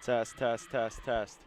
Test, test, test, test.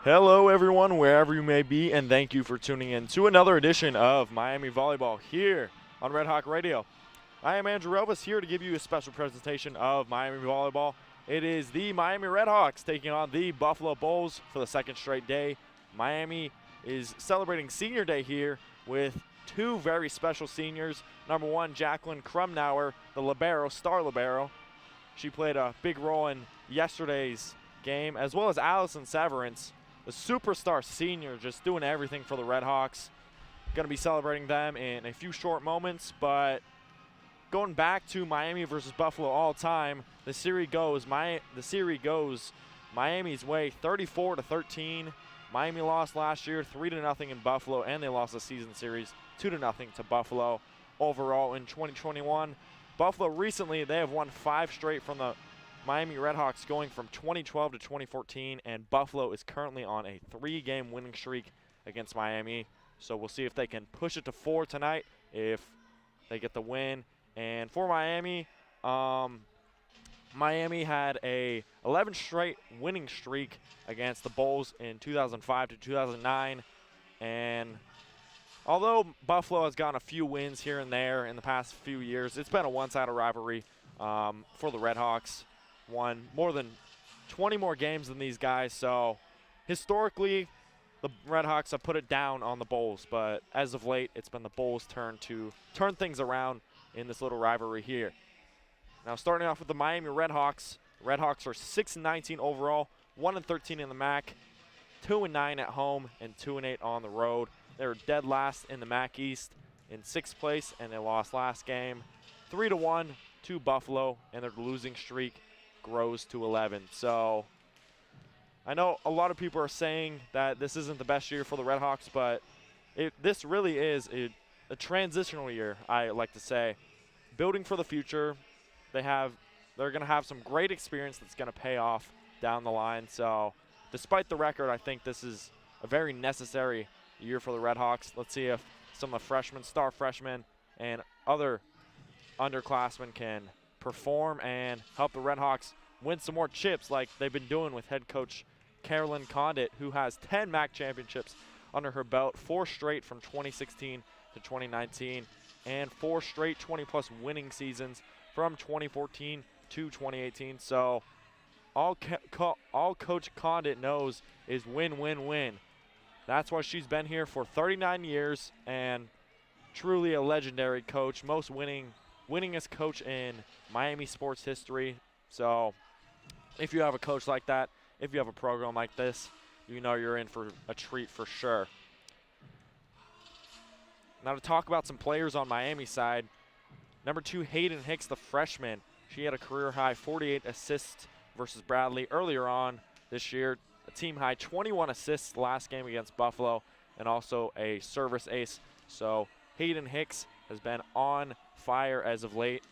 Hello, everyone, wherever you may be, and thank you for tuning in to another edition of Miami Volleyball here on Red Hawk Radio. I am Andrew Relvas here to give you a special presentation of Miami Volleyball. It is the Miami RedHawks taking on the Buffalo Bulls for the second straight day. Miami is celebrating Senior Day here with two very special seniors. Number one, Jacqueline Krumnauer, the libero, star libero. She played a big role in yesterday's game, as well as Allison Severance, the superstar senior, just doing everything for the RedHawks. Going to be celebrating them in a few short moments, but going back to Miami versus Buffalo all time, the series goes Miami's way 34-13. Miami lost last year 3-0 in Buffalo, and they lost the season series 2-0 to Buffalo. Overall in 2021, Buffalo recently, they have won 5 straight from the Miami RedHawks going from 2012 to 2014, and Buffalo is currently on a 3-game winning streak against Miami. So we'll see if they can push it to 4 tonight if they get the win. And for Miami, Miami had a 11 straight winning streak against the Bulls in 2005 to 2009. And although Buffalo has gotten a few wins here and there in the past few years, it's been a one-sided rivalry for the RedHawks. Won more than 20 more games than these guys, so historically the RedHawks have put it down on the Bulls, but as of late it's been the Bulls' turn to turn things around in this little rivalry here. Now starting off with the Miami RedHawks. RedHawks are 6-19 overall, 1-13 in the MAC, 2-9 at home, and 2-8 on the road. They were dead last in the MAC East in 6th place, and they lost last game 3-1 to Buffalo, and their losing streak grows to 11. So I know a lot of people are saying that this isn't the best year for the RedHawks, but this really is a transitional year, I like to say. Building for the future. They're going to have some great experience that's going to pay off down the line. So despite the record, I think this is a very necessary year for the RedHawks. Let's see if some of the freshmen, star freshmen, and other underclassmen can perform and help the RedHawks win some more chips like they've been doing with head coach Carolyn Condit, who has 10 MAC championships under her belt, 4 straight from 2016 to 2019, and 4 straight 20-plus winning seasons from 2014 to 2018. So all Coach Condit knows is win, win, win. That's why she's been here for 39 years and truly a legendary coach, most winningest coach in Miami sports history. So if you have a coach like that, if you have a program like this, you know you're in for a treat for sure. Now to talk about some players on Miami's side, number 2, Hayden Hicks, the freshman. She had a career-high 48 assists versus Bradley earlier on this year. A team-high 21 assists last game against Buffalo, and also a service ace. So Hayden Hicks has been on fire as of late.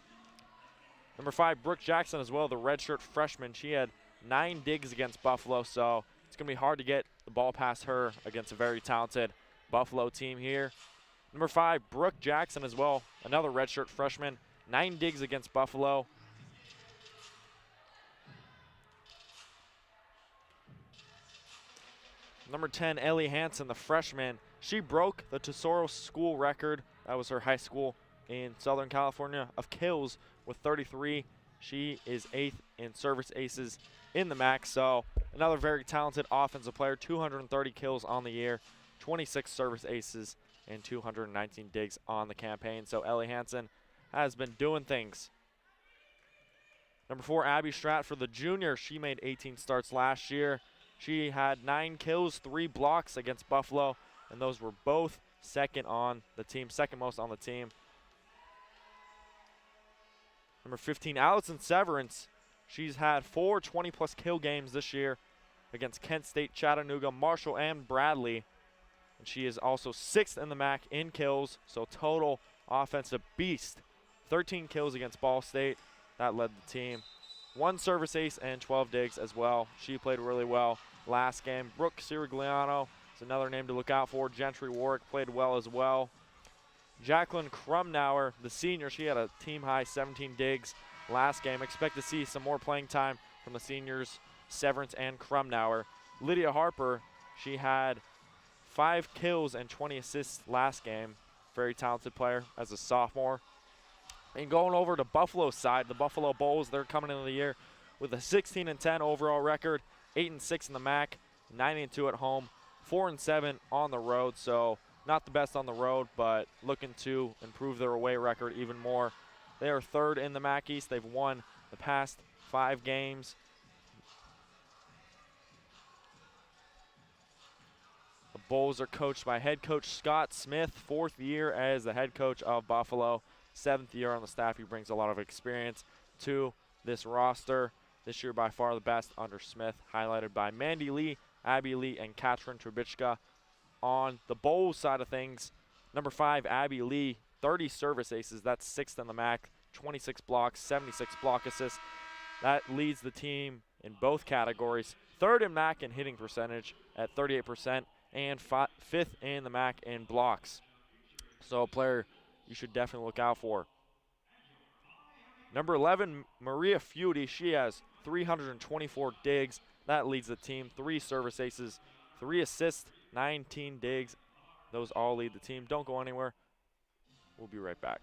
Number 5, Brooke Jackson as well, the redshirt freshman. She had 9 digs against Buffalo, so it's going to be hard to get the ball past her against a very talented Buffalo team here. Number 5, Brooke Jackson as well, another redshirt freshman, 9 digs against Buffalo. Number 10, Ellie Hansen, the freshman. She broke the Tesoro school record. That was her high school in Southern California of kills with 33. She is 8th in service aces in the MAC. So another very talented offensive player, 230 kills on the year, 26 service aces, and 219 digs on the campaign. So Ellie Hansen has been doing things. Number 4, Abby Stratford, the junior. She made 18 starts last year. She had 9 kills, 3 blocks against Buffalo, and those were both second on the team, second most on the team. Number 15, Allison Severance. She's had 4 20-plus kill games this year against Kent State, Chattanooga, Marshall, and Bradley. And she is also 6th in the MAC in kills, so total offensive beast. 13 kills against Ball State. That led the team. 1 service ace and 12 digs as well. She played really well last game. Brooke Sirigliano is another name to look out for. Gentry Warwick played well as well. Jacqueline Krumnauer, the senior, she had a team-high 17 digs last game. Expect to see some more playing time from the seniors, Severance and Krumnauer. Lydia Harper, She had 5 kills and 20 assists last game. Very talented player as a sophomore. And going over to Buffalo's side, the Buffalo Bulls, they're coming into the year with a 16-10 overall record, 8-6 in the MAC, 9-2 at home, 4-7 on the road. So not the best on the road, but looking to improve their away record even more. They are third in the MAC East. They've won the past 5 games. The Bulls are coached by head coach Scott Smith, 4th year as the head coach of Buffalo, 7th year on the staff. He brings a lot of experience to this roster. This year by far the best under Smith, highlighted by Mandy Lee, Abby Lee, and Katrin Trubitschka. On the Bulls side of things, number 5, Abby Lee, 30 service aces. That's 6th in the MAC, 26 blocks, 76 block assists. That leads the team in both categories. 3rd in MAC in hitting percentage at 38%, and 5th in the MAC in blocks. So a player you should definitely look out for. Number 11, Maria Feudy. She has 324 digs. That leads the team. 3 service aces, 3 assists, 19 digs. Those all lead the team. Don't go anywhere. We'll be right back.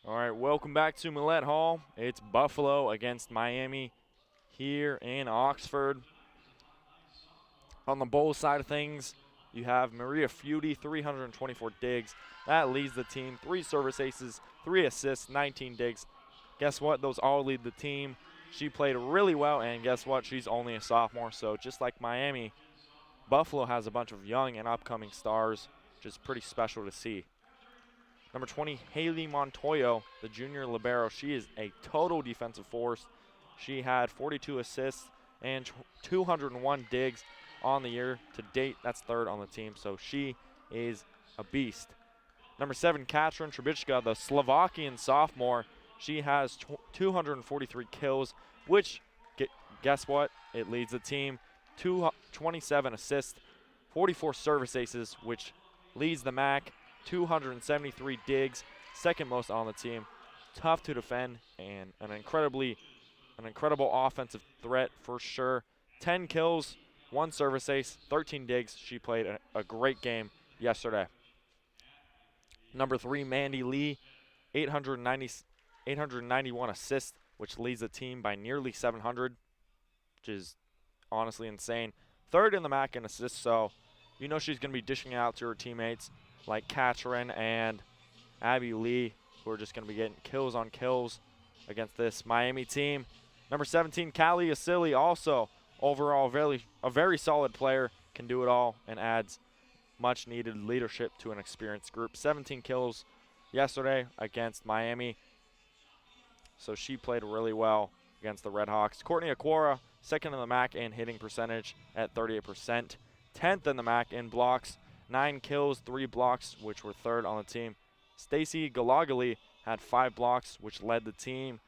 All right, welcome back to Millett Hall. It's Buffalo against Miami here in Oxford. On the Bulls side of things, you have Maria Feudy, 324 digs. That leads the team. 3 service aces, 3 assists, 19 digs. Guess what? Those all lead the team. She played really well, and guess what? She's only a sophomore. So just like Miami, Buffalo has a bunch of young and upcoming stars, which is pretty special to see. Number 20, Haley Montoyo, the junior libero. She is a total defensive force. She had 42 assists and 201 digs on the year to date. That's 3rd on the team, so she is a beast. Number 7, Katrin Trubitschka, the Slovakian sophomore. She has 243 kills, which, guess what? It leads the team. 27 assists, 44 service aces, which leads the MAC. 273 digs, 2nd most on the team. Tough to defend and an incredible offensive threat for sure. 10 kills, 1 service ace, 13 digs. She played a great game yesterday. Number 3, Mandy Lee, 891 assists, which leads the team by nearly 700, which is honestly insane. 3rd in the MAC in assists, so you know she's going to be dishing out to her teammates like Katrin and Abby Lee, who are just going to be getting kills on kills against this Miami team. Number 17, Callie Asili, also overall a very solid player, can do it all and adds much needed leadership to an experienced group. 17 kills yesterday against Miami, so she played really well against the RedHawks. Courtney Aquara, 2nd in the MAC in hitting percentage at 38%, 10th in the MAC in blocks. 9 kills, 3 blocks, which were 3rd on the team. Stacy Galagali had 5 blocks, which led the team.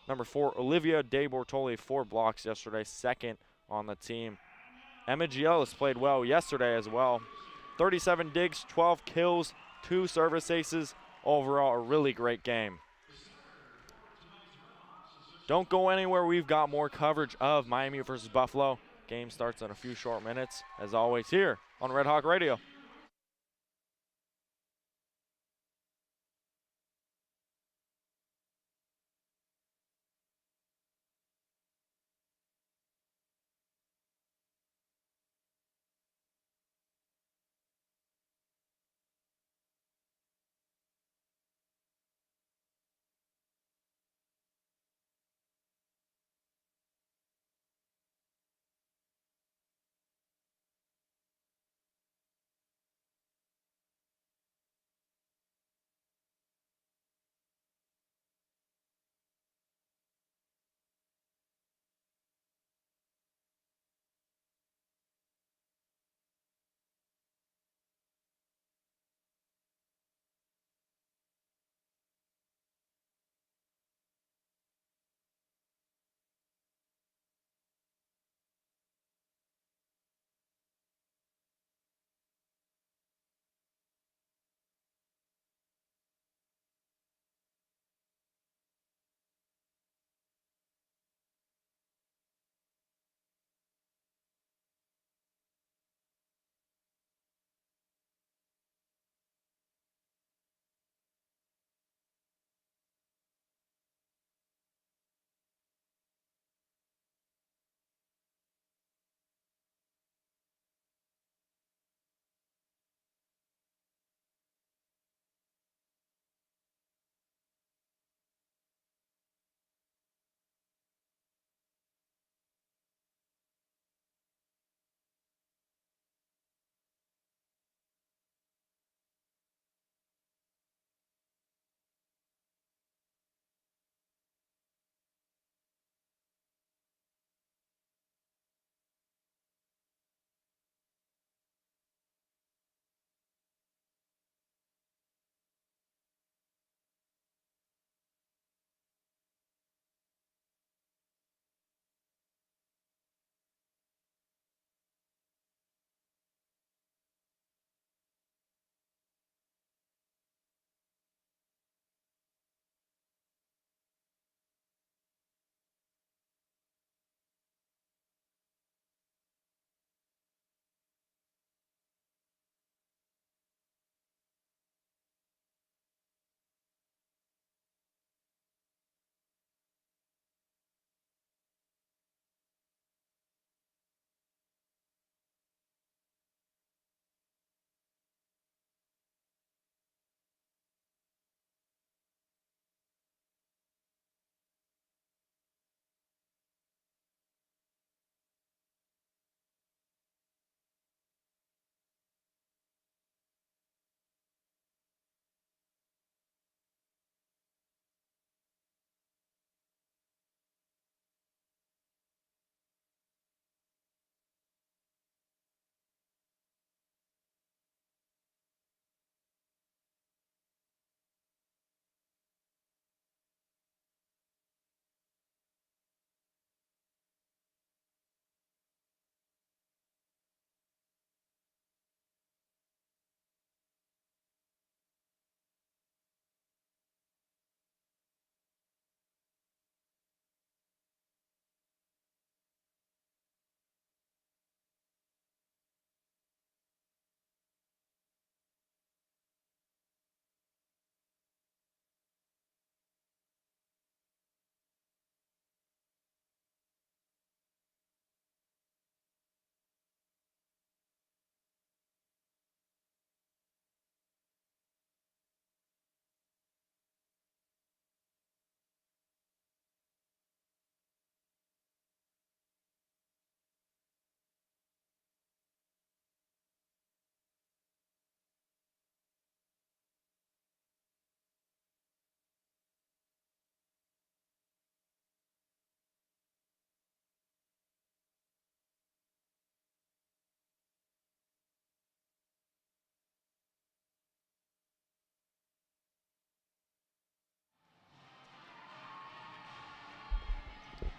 Number 4, Olivia De Bortoli, 4 blocks yesterday, 2nd on the team. Emma Gielis played well yesterday as well. 37 digs, 12 kills, 2 service aces. Overall, a really great game. Don't go anywhere. We've got more coverage of Miami versus Buffalo. Game starts in a few short minutes, as always, here on Red Hawk Radio.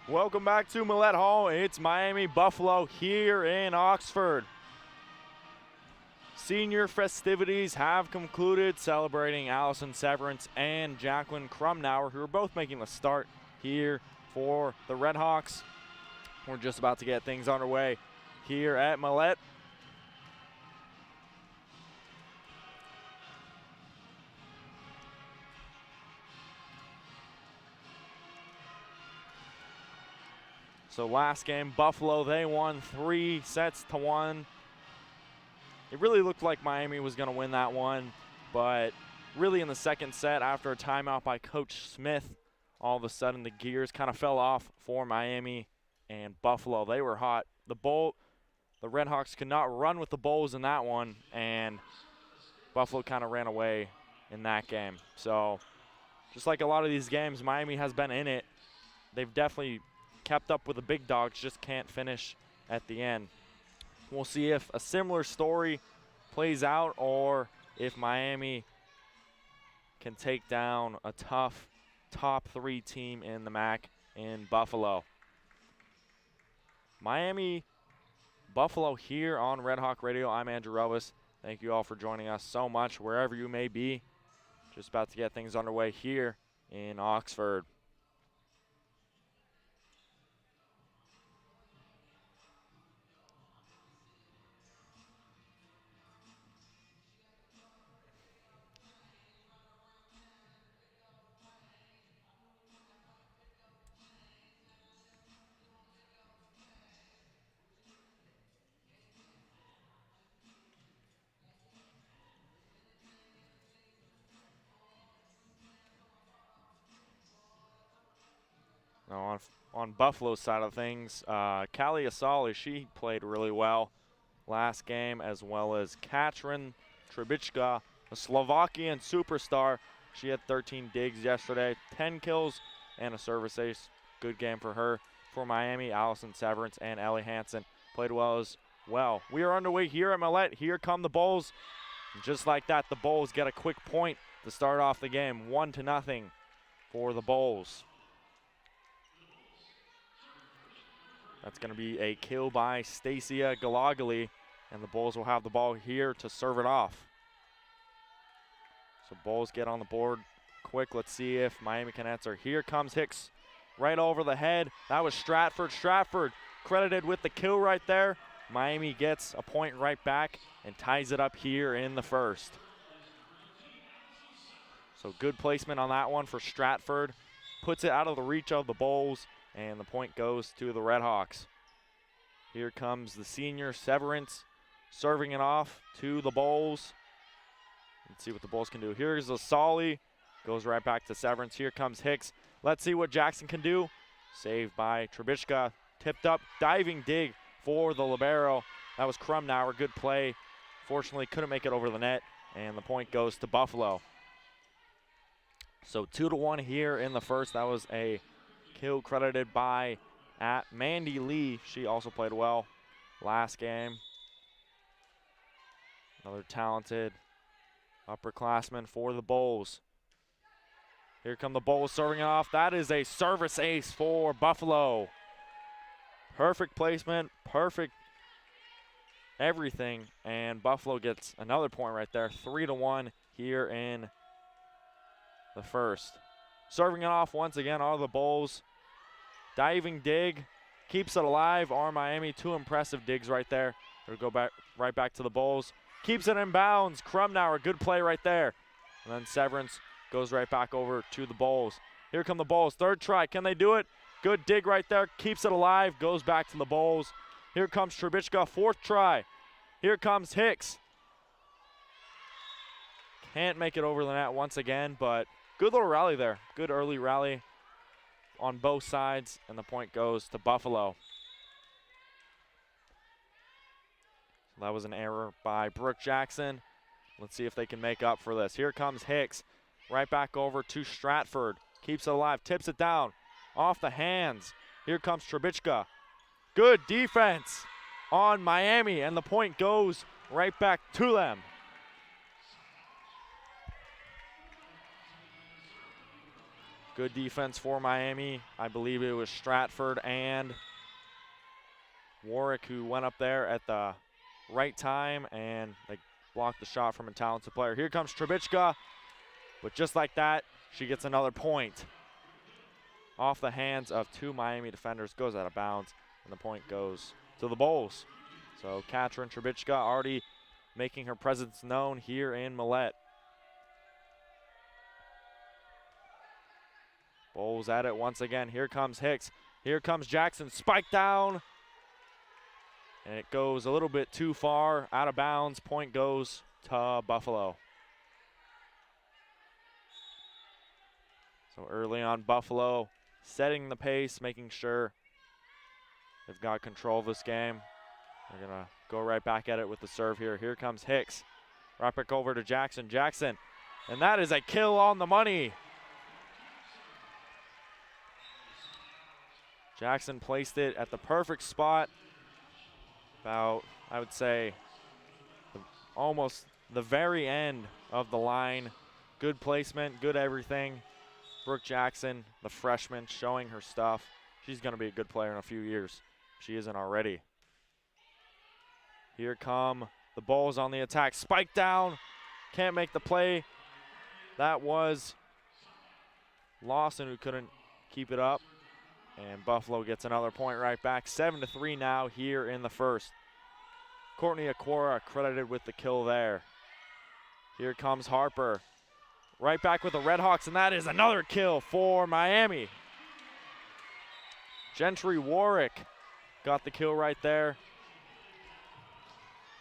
Welcome back to Millett Hall. It's Miami Buffalo here in Oxford. Senior festivities have concluded, celebrating Allison Severance and Jacqueline Krumnauer, who are both making a start here for the RedHawks. We're just about to get things underway here at Millett. So last game, Buffalo, they won 3-1. It really looked like Miami was going to win that one, but really in the second set, after a timeout by Coach Smith, all of a sudden the gears kind of fell off for Miami and Buffalo. They were hot. The RedHawks could not run with the Bulls in that one, and Buffalo kind of ran away in that game. So just like a lot of these games, Miami has been in it. They've definitely kept up with the big dogs, just can't finish at the end. We'll see if a similar story plays out or if Miami can take down a tough top 3 team in the MAC in Buffalo. Miami, Buffalo here on Red Hawk Radio. I'm Andrew Relvas. Thank you all for joining us so much wherever you may be. Just about to get things underway here in Oxford. Now on Buffalo's side of things, Callie Asali, she played really well last game, as well as Katrin Trebichka, a Slovakian superstar. She had 13 digs yesterday, 10 kills, and a service ace. Good game for her. For Miami, Allison Severance and Ellie Hansen played well as well. We are underway here at Millett. Here come the Bulls. And just like that, the Bulls get a quick point to start off the game, 1-0 for the Bulls. That's going to be a kill by Stacia Galagali, and the Bulls will have the ball here to serve it off. So Bulls get on the board quick. Let's see if Miami can answer. Here comes Hicks right over the head. That was Stratford. Stratford credited with the kill right there. Miami gets a point right back and ties it up here in the first. So good placement on that one for Stratford. Puts it out of the reach of the Bulls, and the point goes to the RedHawks. Here comes the senior Severance serving it off to the Bulls. Let's see what the Bulls can do. Here's Asali. Goes right back to Severance. Here comes Hicks. Let's see what Jackson can do. Saved by Trebichka. Tipped up. Diving dig for the libero. That was Krumnauer. Good play. Fortunately, couldn't make it over the net. And the point goes to Buffalo. So 2-1 here in the first. That was a kill credited by Mandy Lee. She also played well last game. Another talented upperclassman for the Bulls. Here come the Bulls serving it off. That is a service ace for Buffalo. Perfect placement, perfect everything, and Buffalo gets another point right there. 3-1 here in the first. Serving it off once again are the Bulls. Diving dig, keeps it alive. Are Miami, 2 impressive digs right there. It'll go back right back to the Bulls. Keeps it in bounds. Krumnauer, good play right there. And then Severance goes right back over to the Bulls. Here come the Bulls. Third try. Can they do it? Good dig right there. Keeps it alive. Goes back to the Bulls. Here comes Trebichka. 4th try. Here comes Hicks. Can't make it over the net once again, but good little rally there. Good early rally on both sides, and the point goes to Buffalo. So that was an error by Brooke Jackson. Let's see if they can make up for this. Here comes Hicks. Right back over to Stratford. Keeps it alive. Tips it down. Off the hands. Here comes Trebichka. Good defense on Miami, and the point goes right back to them. Good defense for Miami. I believe it was Stratford and Warwick who went up there at the right time, and they blocked the shot from a talented player. Here comes Trebichka, but just like that, she gets another point. off the hands of two Miami defenders, goes out of bounds, and the point goes to the Bulls. So Katrin Trubicka already making her presence known here in Millett. Bulls at it once again. Here comes Hicks. Here comes Jackson. Spike down. And it goes a little bit too far, out of bounds. Point goes to Buffalo. So early on, Buffalo setting the pace, making sure they've got control of this game. They're going to go right back at it with the serve here. Here comes Hicks. Right back over to Jackson. Jackson. And that is a kill on the money. Jackson placed it at the perfect spot. About, I would say, almost the very end of the line. Good placement, good everything. Brooke Jackson, the freshman, showing her stuff. She's going to be a good player in a few years. She isn't already. Here come the Bulls on the attack. Spike down. Can't make the play. That was Lawson who couldn't keep it up. And Buffalo gets another point right back. 7-3 now here in the first. Courtney Aquara credited with the kill there. Here comes Harper. Right back with the RedHawks, and that is another kill for Miami. Gentry Warwick got the kill right there.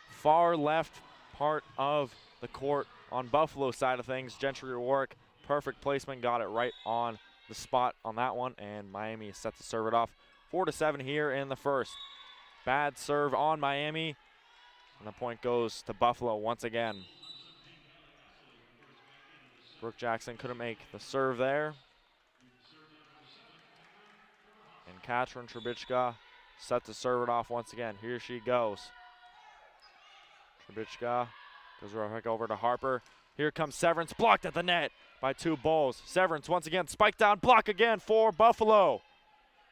Far left part of the court on Buffalo side of things. Gentry Warwick, perfect placement, got it right on the spot on that one, and Miami is set to serve it off. 4-7 here in the first. Bad serve on Miami, and the point goes to Buffalo once again. Brooke Jackson couldn't make the serve there. And Katrin Trubicka set to serve it off once again. Here she goes. Trubicka goes right back over to Harper. Here comes Severance, blocked at the net by two Bulls. Severance once again, spike down, block again for Buffalo.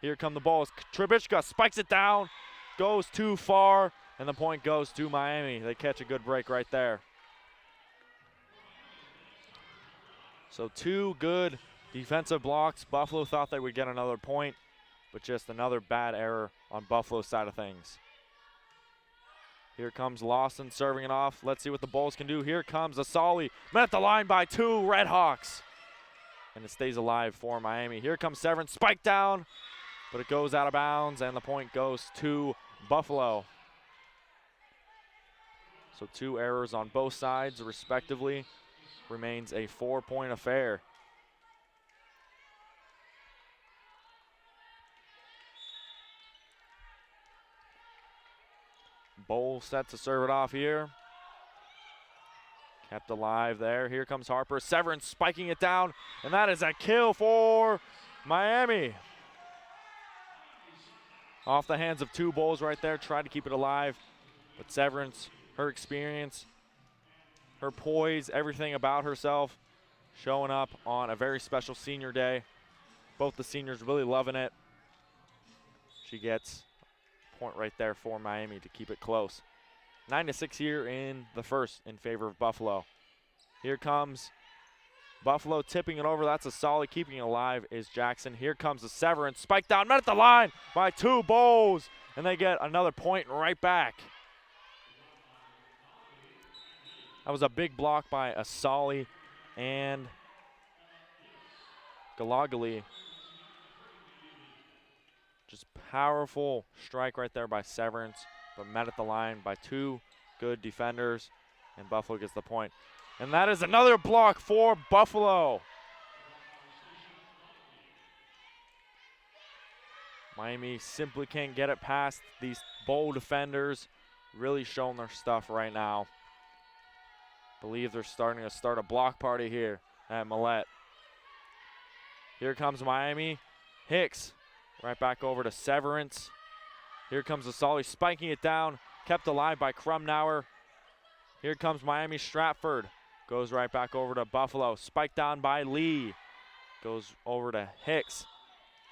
Here come the Bulls. Trubicka spikes it down, goes too far, and the point goes to Miami. They catch a good break right there. So two good defensive blocks. Buffalo thought they would get another point, but just another bad error on Buffalo's side of things. Here comes Lawson serving it off. Let's see what the Bulls can do. Here comes Asali. Met at the line by two RedHawks. And it stays alive for Miami. Here comes Severance. Spike down, but it goes out of bounds, and the point goes to Buffalo. So two errors on both sides, respectively. Remains a 4-point affair. Bowl set to serve it off here. Kept alive there. Here comes Harper. Severance spiking it down, and that is a kill for Miami. Off the hands of two Bulls right there. Tried to keep it alive, but Severance, her experience, her poise, everything about herself, showing up on a very special senior day. Both the seniors really loving it. She gets a point right there for Miami to keep it close. 9-6 here in the first in favor of Buffalo. Here comes Buffalo tipping it over. That's a solid. Keeping it alive is Jackson. Here comes the Severance. Spike down, met at the line by two Bulls, and they get another point right back. That was a big block by Asali and Galagali. Just powerful strike right there by Severance, but met at the line by two good defenders, and Buffalo gets the point. And that is another block for Buffalo. Miami simply can't get it past these Bull defenders. Really showing their stuff right now. Believe they're starting to start a block party here at Millett. Here comes Miami. Hicks right back over to Severance. Here comes Asali spiking it down. Kept alive by Krumnauer. Here comes Miami. Stratford goes right back over to Buffalo. Spiked down by Lee. Goes over to Hicks.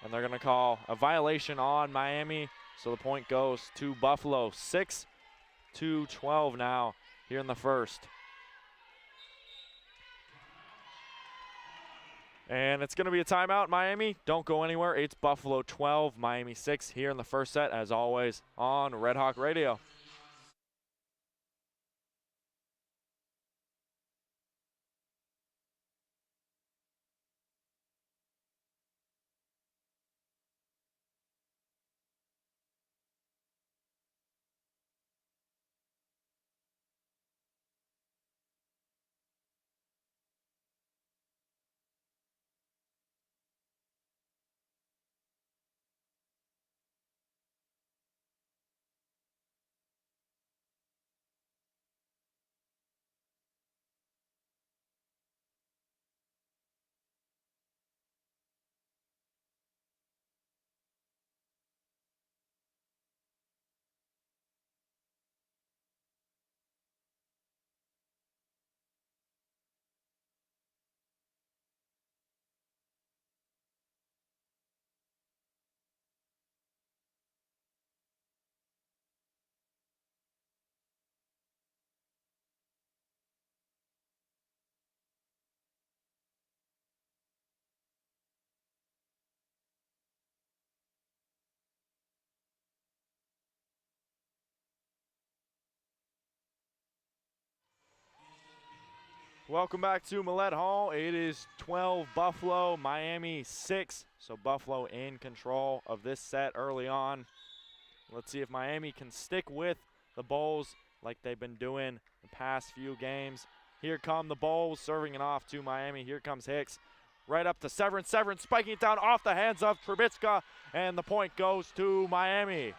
And they're going to call a violation on Miami. So the point goes to Buffalo. 6-12 now here in the first. And it's going to be a timeout, Miami. Don't go anywhere. It's Buffalo 12, Miami 6 here in the first set, as always, on Red Hawk Radio. Welcome back to Millett Hall. It is 12 Buffalo, Miami 6. So Buffalo in control of this set early on. Let's see if Miami can stick with the Bulls like they've been doing the past few games. Here come the Bulls serving it off to Miami. Here comes Hicks. Right up to Severance. Severance spiking it down off the hands of Trubisky. And the point goes to Miami.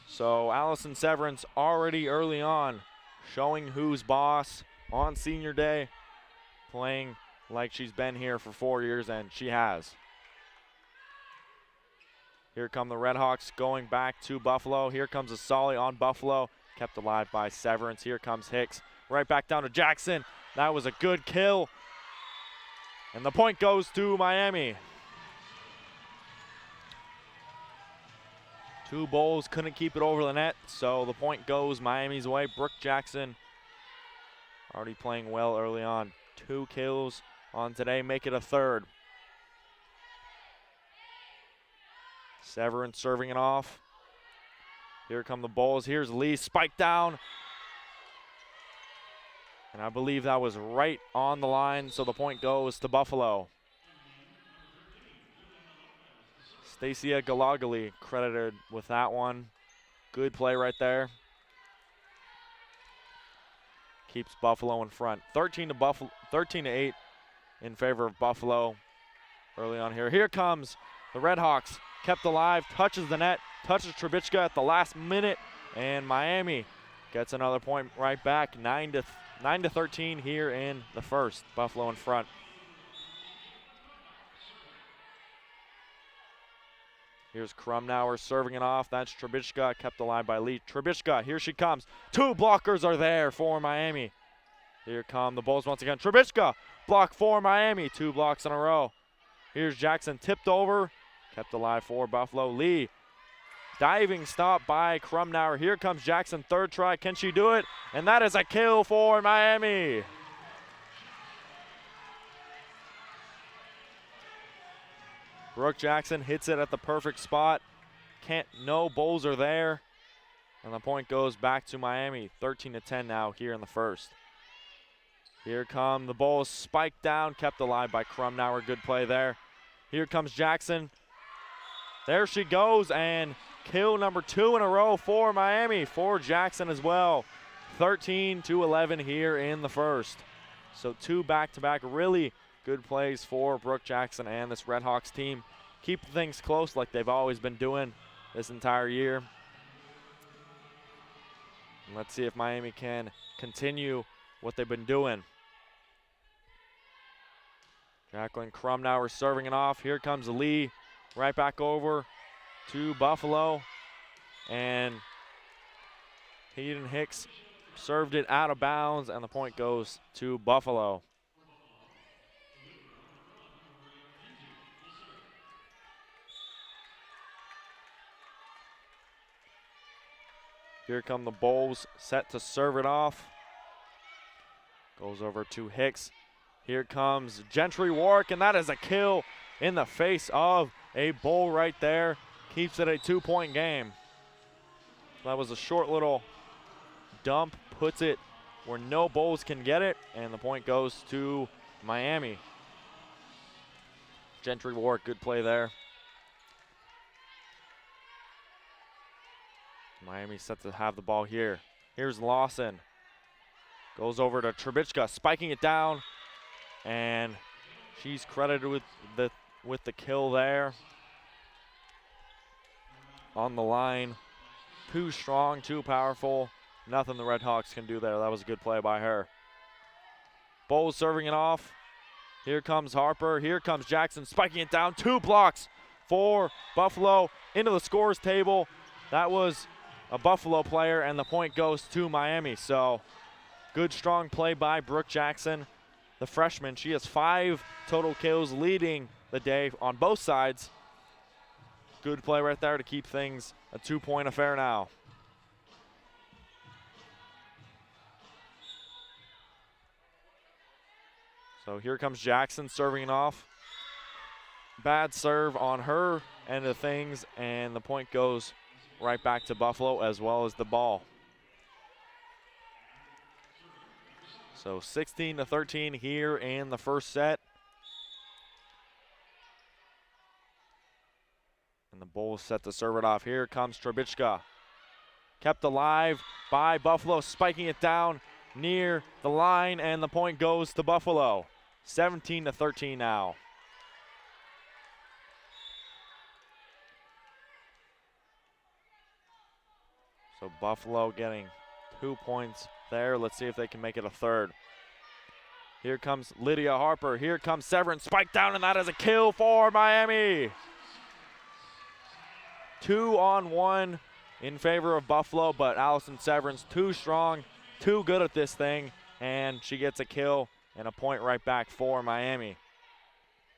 So Allison Severance already early on showing who's boss on senior day, playing like she's been here for 4 years, and she has. Here come the RedHawks going back to Buffalo. Here comes a Solly on Buffalo, kept alive by Severance. Here comes Hicks, right back down to Jackson. That was a good kill. And the point goes to Miami. Two Bulls couldn't keep it over the net, so the point goes Miami's way. Brooke Jackson already playing well early on. 2 kills on today, make it a third. Severance serving it off. Here come the Bulls. Here's Lee, spike down. And I believe that was right on the line, so the point goes to Buffalo. Stacia Galagali credited with that one. Good play right there. Keeps Buffalo in front. 13 to 8 in favor of Buffalo early on here. Here comes the RedHawks, kept alive, touches the net, touches Trubisky at the last minute, and Miami gets another point right back. 9 to 13 here in the first. Buffalo in front. Here's Krumnauer serving it off. That's Trubisky, kept alive by Lee. Trubisky, here she comes. 2 blockers are there for Miami. Here come the Bulls once again. Trubisky, block for Miami. 2 blocks in a row. Here's Jackson, tipped over, kept alive for Buffalo. Lee, diving stop by Krumnauer. Here comes Jackson, 3rd try. Can she do it? And that is a kill for Miami. Brooke Jackson hits it at the perfect spot. No Bulls are there. And the point goes back to Miami. 13 to 10 now here in the first. Here come the Bulls. Spiked down, kept alive by Krumnauer. Good play there. Here comes Jackson. There she goes, and kill number 2 in a row for Miami, for Jackson as well. 13 to 11 here in the first. So 2 back-to-back really good plays for Brooke Jackson and this RedHawks team. Keep things close like they've always been doing this entire year. And let's see if Miami can continue what they've been doing. Jacqueline Krumnauer serving it off. Here comes Lee, right back over to Buffalo. And Hayden Hicks served it out of bounds, and the point goes to Buffalo. Here come the Bulls, set to serve it off. Goes over to Hicks. Here comes Gentry Warwick, and that is a kill in the face of a Bull right there. Keeps it a 2-point game. That was a short little dump, puts it where no Bulls can get it, and the point goes to Miami. Gentry Warwick, good play there. Miami set to have the ball here. Here's Lawson. Goes over to Trubitschka, spiking it down, and she's credited with the kill there. On the line, too strong, too powerful. Nothing the RedHawks can do there. That was a good play by her. Bowles serving it off. Here comes Harper. Here comes Jackson, spiking it down. 2 blocks for Buffalo into the scores table. That was a Buffalo player, and the point goes to Miami. So good, strong play by Brooke Jackson, the freshman. She has 5 total kills, leading the day on both sides. Good play right there to keep things a 2-point affair now. So here comes Jackson serving it off. Bad serve on her end of things, and the point goes right back to Buffalo as well as the ball. So 16-13 here in the first set. And the Bulls set to serve it off. Here comes Trubitschka. Kept alive by Buffalo, spiking it down near the line, and the point goes to Buffalo. 17-13 now. So Buffalo getting 2 points there. Let's see if they can make it a third. Here comes Lydia Harper. Here comes Severance. Spike down, and that is a kill for Miami. 2-on-1 in favor of Buffalo, but Allison Severance too strong, too good at this thing, and she gets a kill and a point right back for Miami.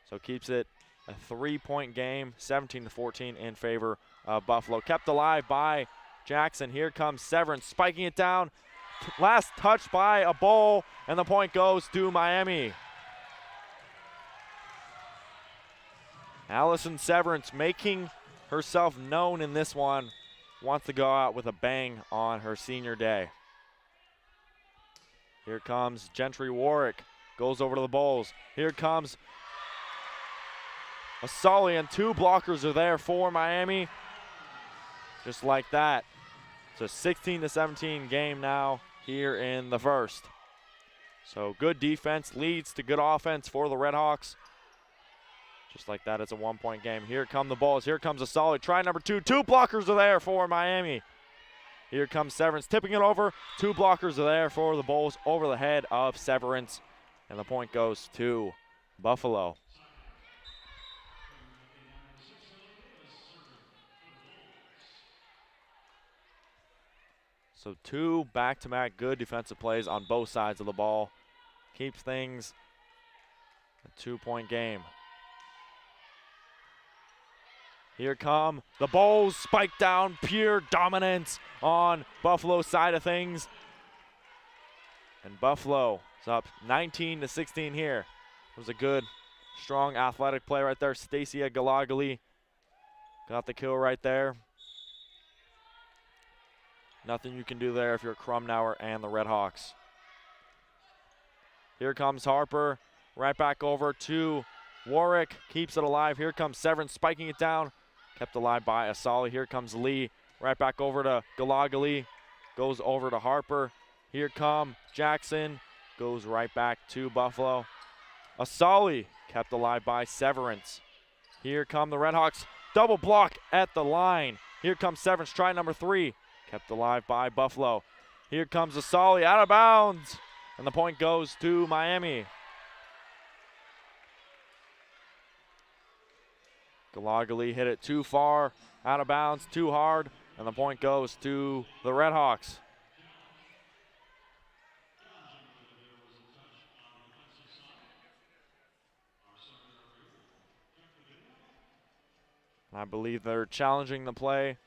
So keeps it a 3-point game, 17-14 in favor of Buffalo. Kept alive by Jackson. Here comes Severance, spiking it down. Last touch by a Bull, and the point goes to Miami. Allison Severance making herself known in this one. Wants to go out with a bang on her senior day. Here comes Gentry Warwick. Goes over to the Bulls. Here comes Asali, and 2 blockers are there for Miami. Just like that. It's a 16-17 game now here in the first. So good defense leads to good offense for the RedHawks. Just like that, it's a 1-point game. Here come the Bulls. Here comes Asali. Try number 2. 2 blockers are there for Miami. Here comes Severance, tipping it over. 2 blockers are there for the Bulls over the head of Severance. And the point goes to Buffalo. So 2 back-to-back good defensive plays on both sides of the ball. Keeps things a 2-point game. Here come the Bulls, spike down, pure dominance on Buffalo's side of things. And Buffalo is up 19-16 here. It was a good, strong athletic play right there. Stacia Galagali got the kill right there. Nothing you can do there if you're Krumnauer and the RedHawks. Here comes Harper, right back over to Warwick, keeps it alive. Here comes Severance, spiking it down. Kept alive by Asali. Here comes Lee. Right back over to Galagali. Goes over to Harper. Here come Jackson. Goes right back to Buffalo. Asali kept alive by Severance. Here come the RedHawks. Double block at the line. Here comes Severance. Try number 3. Kept alive by Buffalo. Here comes Asali out of bounds. And the point goes to Miami. Galagali hit it too far, out of bounds, too hard, and the point goes to the RedHawks. I believe they're challenging the play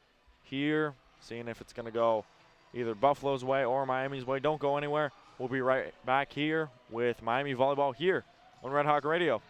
here, seeing if it's going to go either Buffalo's way or Miami's way. Don't go anywhere. We'll be right back here with Miami Volleyball here on Red Hawk Radio.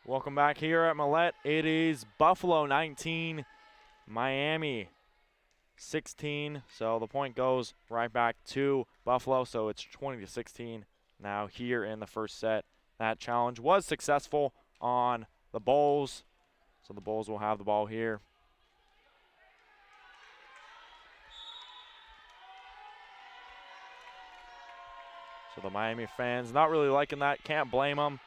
Welcome back here at Millett. It is Buffalo 19, Miami 16. So the point goes right back to Buffalo. So it's 20-16 now here in the first set. That challenge was successful on the Bulls. So the Bulls will have the ball here. So the Miami fans not really liking that. Can't blame them.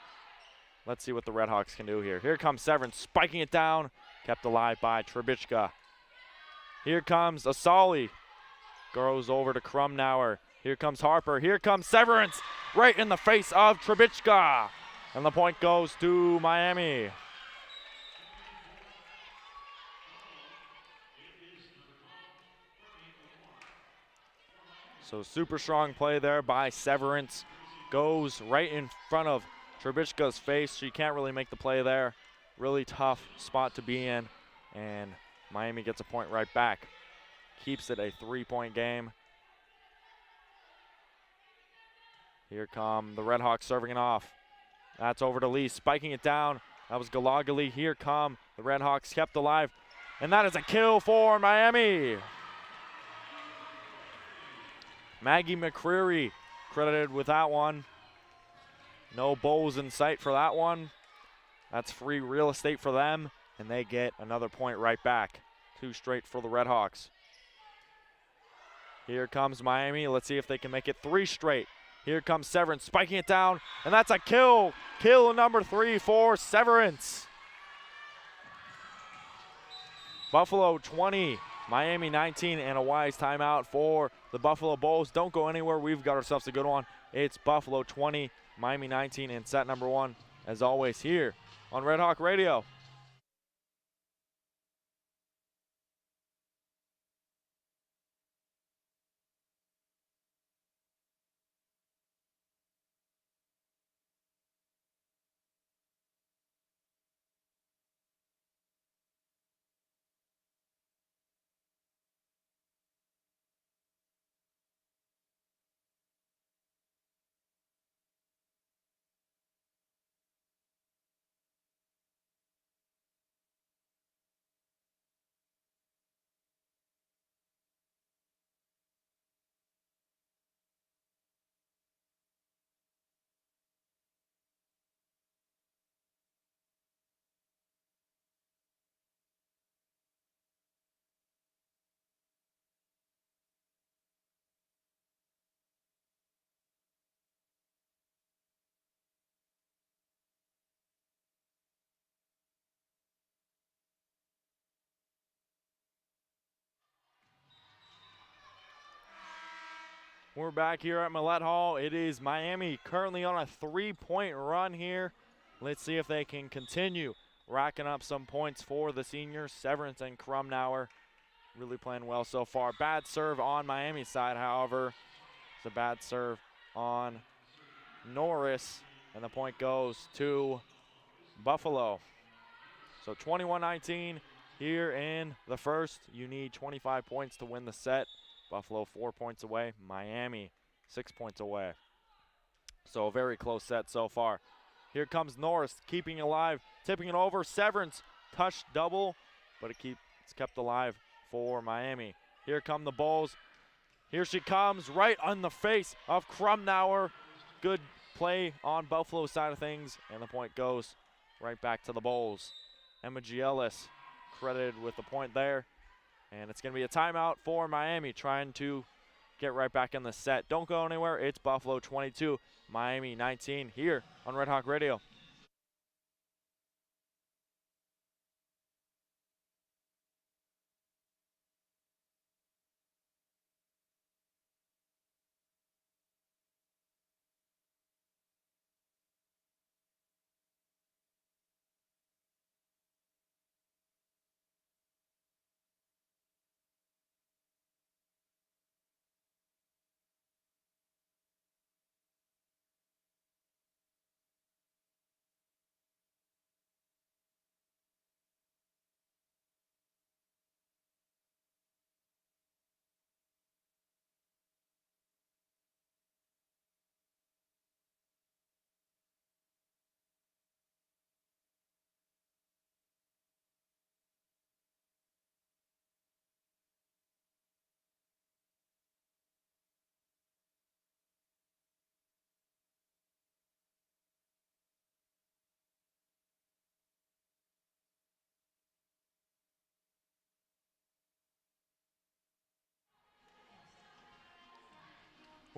Let's see what the RedHawks can do here. Here comes Severance, spiking it down. Kept alive by Trubishka. Here comes Asali. Goes over to Krumnauer. Here comes Harper. Here comes Severance. Right in the face of Trubishka. And the point goes to Miami. So super strong play there by Severance. Goes right in front of Trubishka's face. She can't really make the play there. Really tough spot to be in. And Miami gets a point right back. Keeps it a 3-point game. Here come the RedHawks serving it off. That's over to Lee, spiking it down. That was Galagali. Here come the RedHawks, kept alive. And that is a kill for Miami. Maggie McCreary credited with that one. No bowls in sight for that one. That's free real estate for them, and they get another point right back. 2 straight for the RedHawks. Here comes Miami. Let's see if they can make it 3 straight. Here comes Severance, spiking it down, and that's a kill. Kill number 3 for Severance. Buffalo 20, Miami 19, and a wise timeout for the Buffalo Bulls. Don't go anywhere. We've got ourselves a good one. It's Buffalo 20, Miami 19 in set number 1, as always, here on Red Hawk Radio. We're back here at Millett Hall. It is Miami currently on a 3-point run here. Let's see if they can continue racking up some points for the seniors. Severance and Krumnauer really playing well so far. Bad serve on Miami's side, however. It's a bad serve on Norris, and the point goes to Buffalo. So 21-19 here in the first. You need 25 points to win the set. Buffalo 4 points away, Miami 6 points away. So a very close set so far. Here comes Norris, keeping it alive, tipping it over. Severance, touch double, but it's kept alive for Miami. Here come the Bulls. Here she comes, right on the face of Krumnauer. Good play on Buffalo's side of things, and the point goes right back to the Bulls. Emma Gielis credited with the point there, and it's going to be a timeout for Miami, trying to get right back in the set. Don't go anywhere. It's Buffalo 22, Miami 19 here on Red Hawk Radio.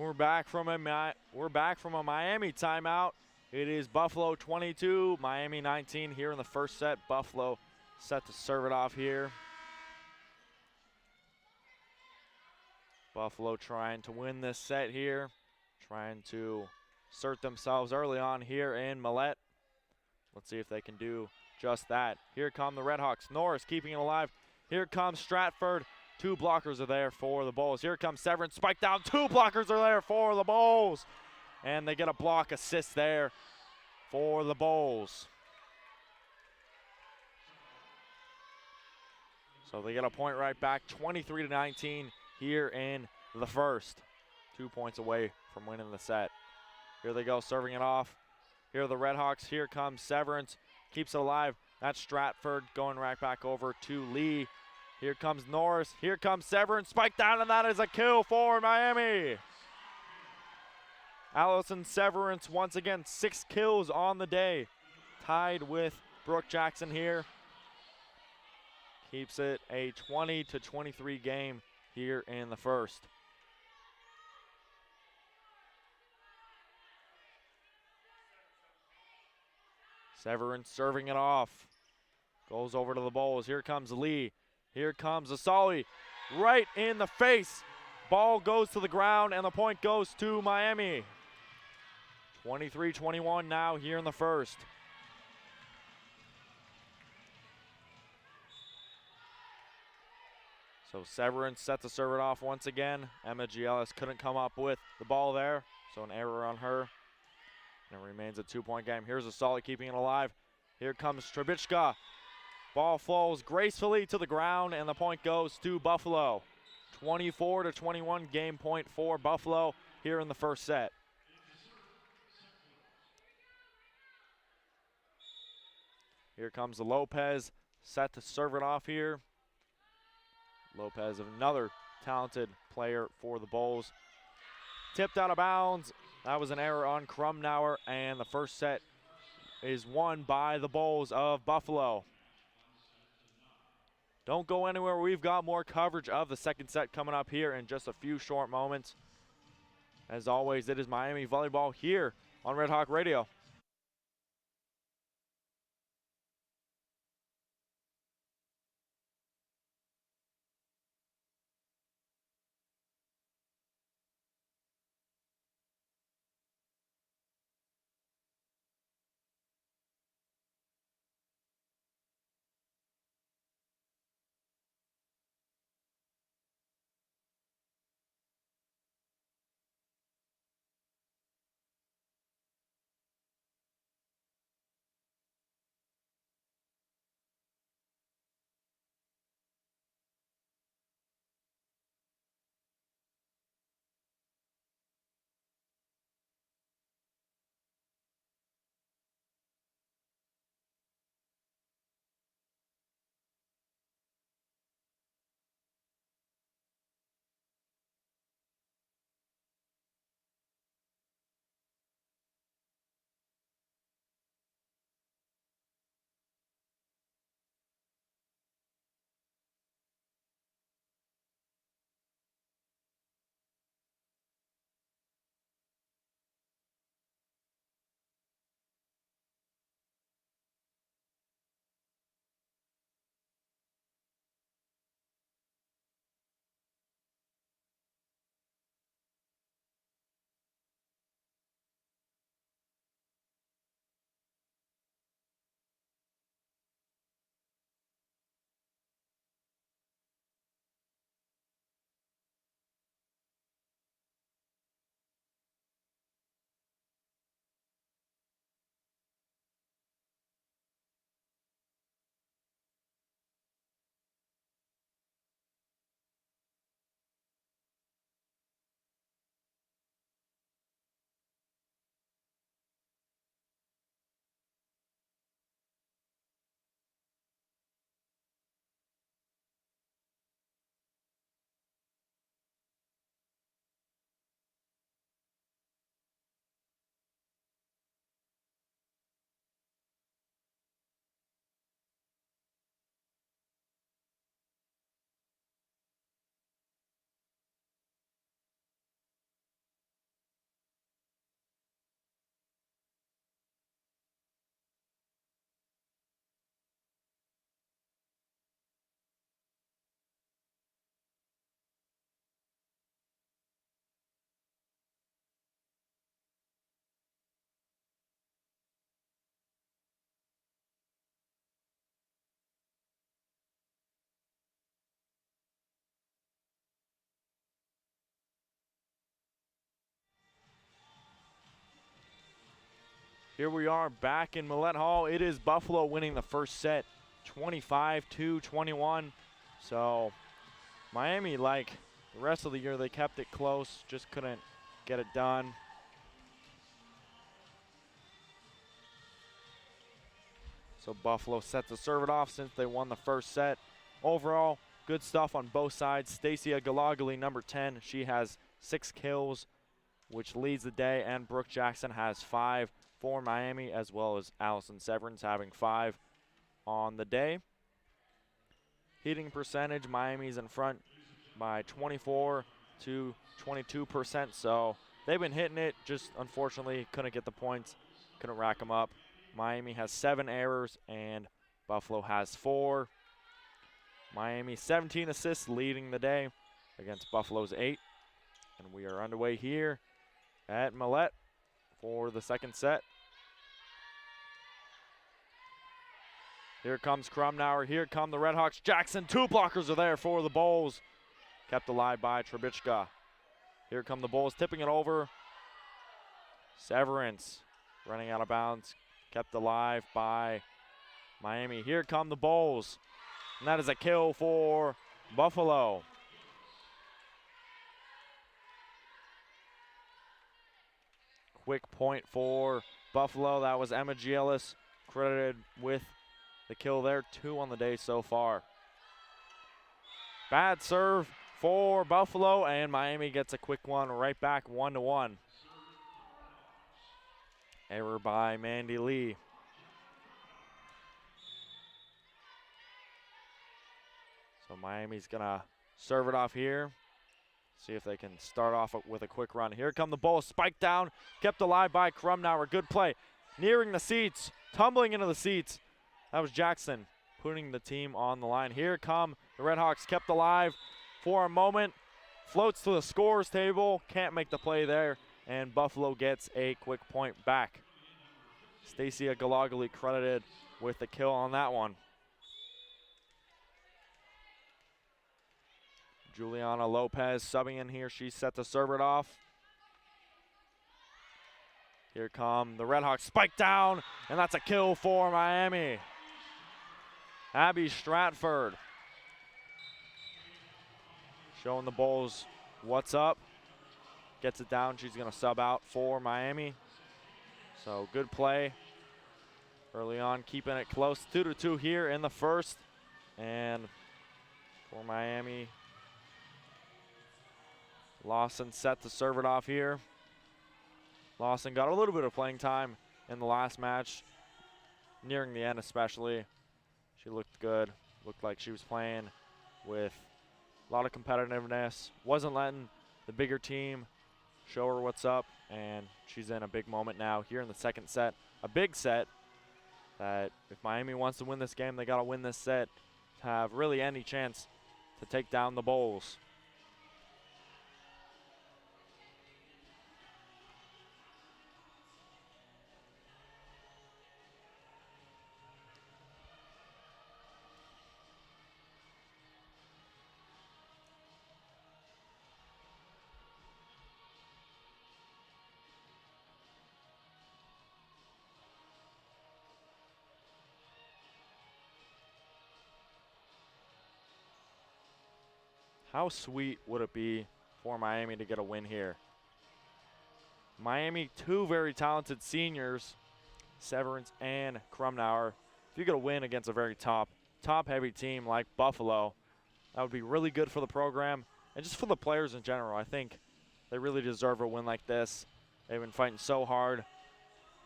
We're back from a Miami timeout. It is Buffalo 22, Miami 19 here in the first set. Buffalo set to serve it off here. Buffalo trying to win this set here, trying to assert themselves early on here in Millett. Let's see if they can do just that. Here come the RedHawks. Norris keeping it alive. Here comes Stratford. 2 blockers are there for the Bulls. Here comes Severance, spike down. 2 blockers are there for the Bulls. And they get a block assist there for the Bulls. So they get a point right back, 23-19 here in the first. 2 points away from winning the set. Here they go, serving it off. Here are the RedHawks. Here comes Severance, keeps it alive. That's Stratford going right back over to Lee. Here comes Norris. Here comes Severance. Spike down, and that is a kill for Miami. Allison Severance once again, 6 kills on the day. Tied with Brooke Jackson here. Keeps it a 20-23 game here in the first. Severance serving it off. Goes over to the Bulls. Here comes Lee. Here comes Asali, right in the face. Ball goes to the ground, and the point goes to Miami. 23-21 now here in the first. So Severance set to serve it off once again. Emma Gielis couldn't come up with the ball there, so an error on her. And it remains a 2-point game. Here's Asali keeping it alive. Here comes Trebichka. Ball falls gracefully to the ground, and the point goes to Buffalo. 24-21 game point for Buffalo here in the first set. Here comes the Lopez, set to serve it off here. Lopez, another talented player for the Bulls. Tipped out of bounds. That was an error on Krumnauer, and the first set is won by the Bulls of Buffalo. Don't go anywhere. We've got more coverage of the second set coming up here in just a few short moments. As always, it is Miami Volleyball here on Red Hawk Radio. Here we are back in Millett Hall. It is Buffalo winning the first set, 25-21. So Miami, like the rest of the year, they kept it close, just couldn't get it done. So Buffalo set to serve it off since they won the first set. Overall, good stuff on both sides. Stacia Galagli, number 10, she has 6 kills, which leads the day, and Brooke Jackson has 5 for Miami, as well as Allison Severance having 5 on the day. Hitting percentage, Miami's in front by 24 to 22%, so they've been hitting it, just unfortunately couldn't get the points, couldn't rack them up. Miami has 7 errors and Buffalo has 4. Miami 17 assists leading the day against Buffalo's 8. And we are underway here at Millett for the second set. Here comes Krumnauer. Here come the RedHawks. Jackson, 2 blockers are there for the Bulls. Kept alive by Trebichka. Here come the Bulls, tipping it over. Severance running out of bounds. Kept alive by Miami. Here come the Bulls. And that is a kill for Buffalo. Quick point for Buffalo. That was Emma Gielis credited with the kill there. 2 on the day so far. Bad serve for Buffalo, and Miami gets a quick one right back, 1-1. Error by Mandy Lee. So Miami's gonna serve it off here. See if they can start off with a quick run. Here come the Bulls, spike down, kept alive by Krumnauer. Good play, nearing the seats, tumbling into the seats. That was Jackson putting the team on the line. Here come the RedHawks, kept alive for a moment, floats to the scores table, can't make the play there, and Buffalo gets a quick point back. Stacia Galagli credited with the kill on that one. Juliana Lopez subbing in here. She's set to serve it off. Here come the RedHawks. Spike down, and that's a kill for Miami. Abby Stratford showing the Bulls what's up. Gets it down. She's going to sub out for Miami. So good play early on, keeping it close. 2-2 here in the first. And for Miami, Lawson set to serve it off here. Lawson got a little bit of playing time in the last match, nearing the end especially. She looked good, looked like she was playing with a lot of competitiveness, wasn't letting the bigger team show her what's up, and she's in a big moment now here in the second set. A big set that if Miami wants to win this game, they got to win this set to have really any chance to take down the Bulls. How sweet would it be for Miami to get a win here? Miami, 2 very talented seniors, Severance and Krumnauer. If you get a win against a very top-heavy team like Buffalo, that would be really good for the program and just for the players in general. I think they really deserve a win like this. They've been fighting so hard,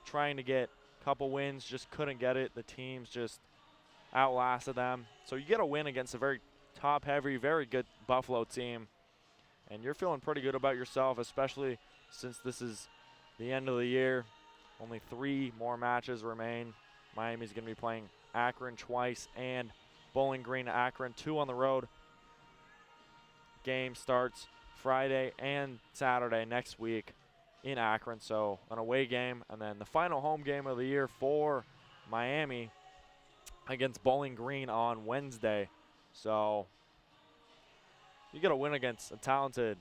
trying to get a couple wins, just couldn't get it. The teams just outlasted them. So you get a win against a very top-heavy, very good Buffalo team, and you're feeling pretty good about yourself, especially since this is the end of the year. Only 3 more matches remain. Miami's going to be playing Akron twice and Bowling Green Akron, 2 on the road. Game starts Friday and Saturday next week in Akron, so an away game, and then the final home game of the year for Miami against Bowling Green on Wednesday. So you get a win against a talented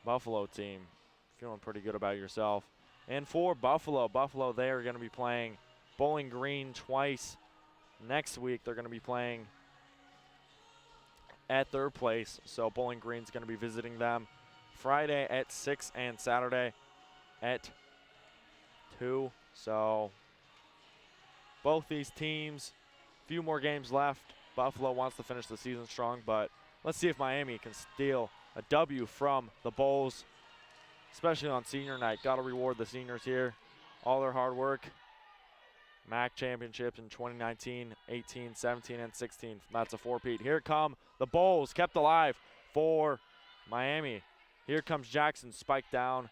Buffalo team. Feeling pretty good about yourself. And for Buffalo, they are going to be playing Bowling Green twice. Next week, they're going to be playing at their place. So Bowling Green's going to be visiting them Friday at 6 and Saturday at 2. So both these teams, a few more games left. Buffalo wants to finish the season strong, but let's see if Miami can steal a W from the Bulls, especially on senior night. Got to reward the seniors here. All their hard work. MAC championships in 2019, 18, 17, and 16. That's a four-peat. Here come the Bulls, kept alive for Miami. Here comes Jackson, spiked down,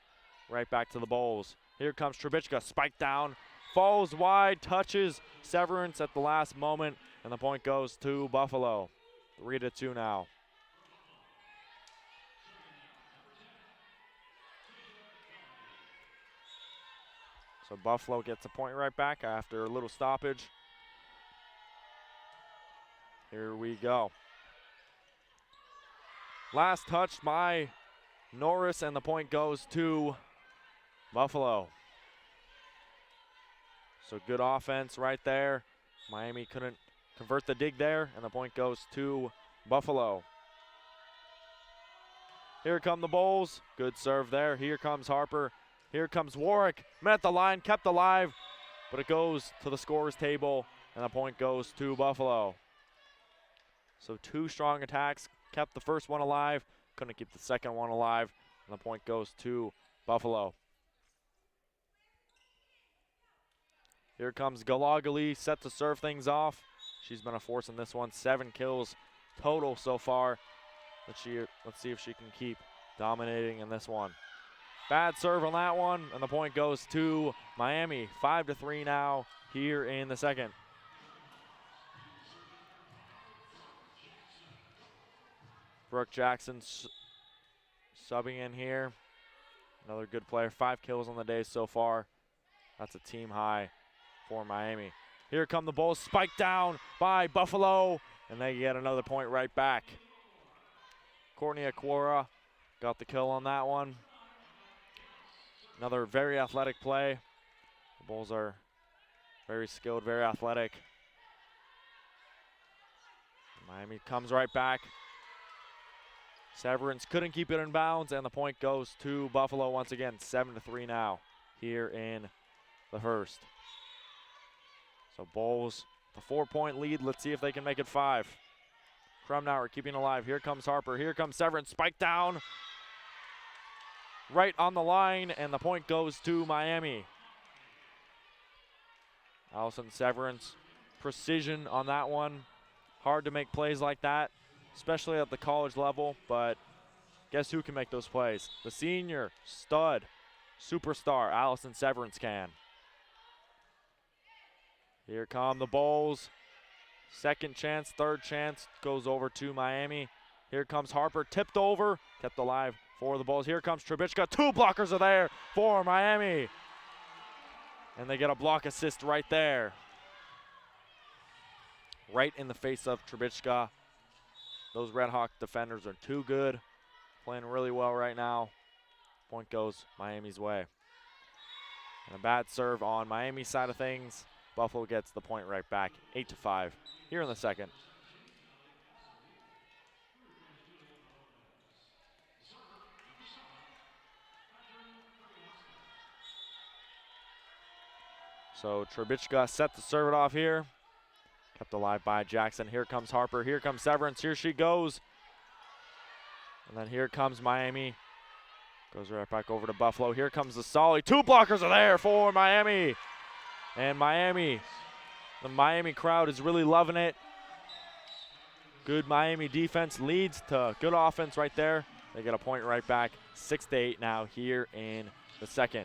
right back to the Bulls. Here comes Trubisky, spiked down, falls wide, touches Severance at the last moment, and the point goes to Buffalo. 3-2 now. So Buffalo gets a point right back after a little stoppage. Here we go. Last touch by Norris, and the point goes to Buffalo. So good offense right there. Miami couldn't convert the dig there, and the point goes to Buffalo. Here come the Bulls. Good serve there. Here comes Harper. Here comes Warwick, met the line, kept alive, but it goes to the scorer's table, and the point goes to Buffalo. So two strong attacks, kept the first one alive, couldn't keep the second one alive, and the point goes to Buffalo. Here comes Galagali, set to serve things off. She's been a force in this one, 7 kills total so far. Let's see if she can keep dominating in this one. Bad serve on that one, and the point goes to Miami. 5-3 now here in the second. Brooke Jackson subbing in here. Another good player. 5 kills on the day so far. That's a team high for Miami. Here come the Bulls, spiked down by Buffalo, and they get another point right back. Courtney Aquara got the kill on that one. Another very athletic play. The Bulls are very skilled, very athletic. Miami comes right back. Severance couldn't keep it in bounds, and the point goes to Buffalo once again. 7-3 now here in the first. So Bulls, the 4-point lead. Let's see if they can make it 5. Krumnauer keeping alive. Here comes Harper. Here comes Severance. Spike down. Right on the line, and the point goes to Miami. Allison Severance, precision on that one. Hard to make plays like that, especially at the college level, but guess who can make those plays? The senior, stud, superstar, Allison Severance can. Here come the Bulls. Second chance, third chance, goes over to Miami. Here comes Harper, tipped over, kept alive for the Bulls. Here comes Trubisky. 2 blockers are there for Miami. And they get a block assist right there. Right in the face of Trubisky. Those RedHawk defenders are too good. Playing really well right now. Point goes Miami's way. And a bad serve on Miami's side of things. Buffalo gets the point right back. 8-5 here in the second. So Trubisky set to serve it off here. Kept alive by Jackson. Here comes Harper. Here comes Severance. Here she goes. And then here comes Miami. Goes right back over to Buffalo. Here comes the Solly. 2 blockers are there for Miami. And Miami, the Miami crowd is really loving it. Good Miami defense leads to good offense right there. They get a point right back. 6-8 now here in the second.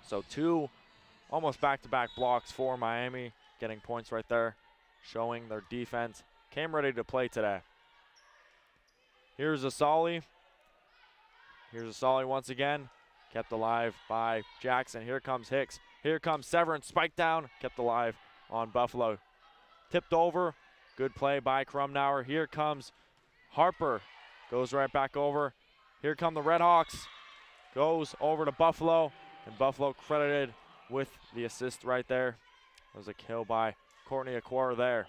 So 2 almost back-to-back blocks for Miami, getting points right there, showing their defense came ready to play today. Here's Asali. Here's Asali once again, kept alive by Jackson. Here comes Hicks. Here comes Severance, spiked down, kept alive on Buffalo. Tipped over, good play by Krumnauer. Here comes Harper, goes right back over. Here come the RedHawks. goes over to Buffalo, and Buffalo credited with the assist right there. It was a kill by Courtney Aquara there.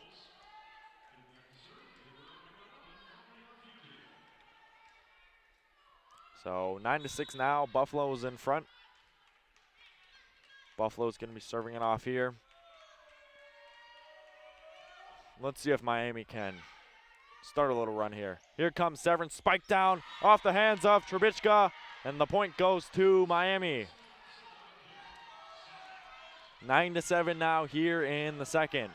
So 9-6 now. Buffalo's in front. Buffalo's going to be serving it off here. Let's see if Miami can start a little run here. Here comes Severance, spike down off the hands of Trubicka, and the point goes to Miami. 9-7 now here in the second.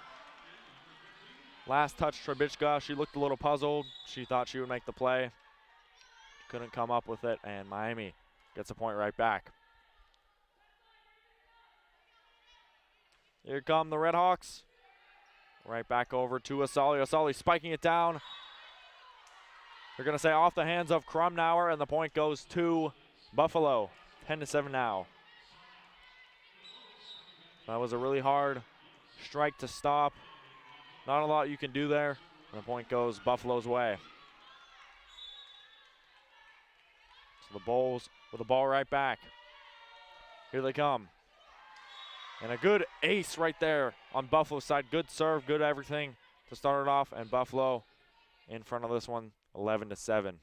Last touch Trubicka, she looked a little puzzled. She thought she would make the play. Couldn't come up with it, and Miami gets a point right back. Here come the RedHawks. Right back over to Asali. Asali spiking it down. They're going to say off the hands of Krumnauer, and the point goes to Buffalo. 10-7 now. That was a really hard strike to stop. Not a lot you can do there. And the point goes Buffalo's way. So the Bulls with the ball right back. Here they come. And a good ace right there on Buffalo's side. Good serve, good everything to start it off. And Buffalo in front of this one, 11-7.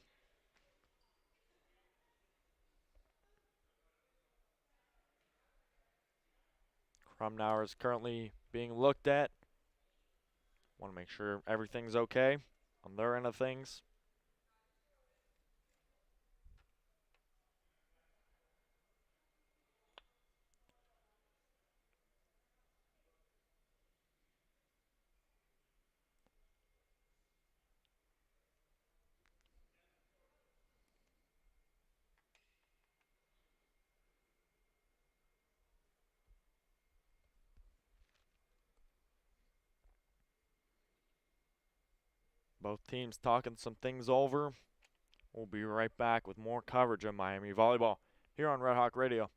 Krumnauer is currently being looked at. Want to make sure everything's okay on their end of things. Both teams talking some things over. We'll be right back with more coverage of Miami volleyball here on Red Hawk Radio.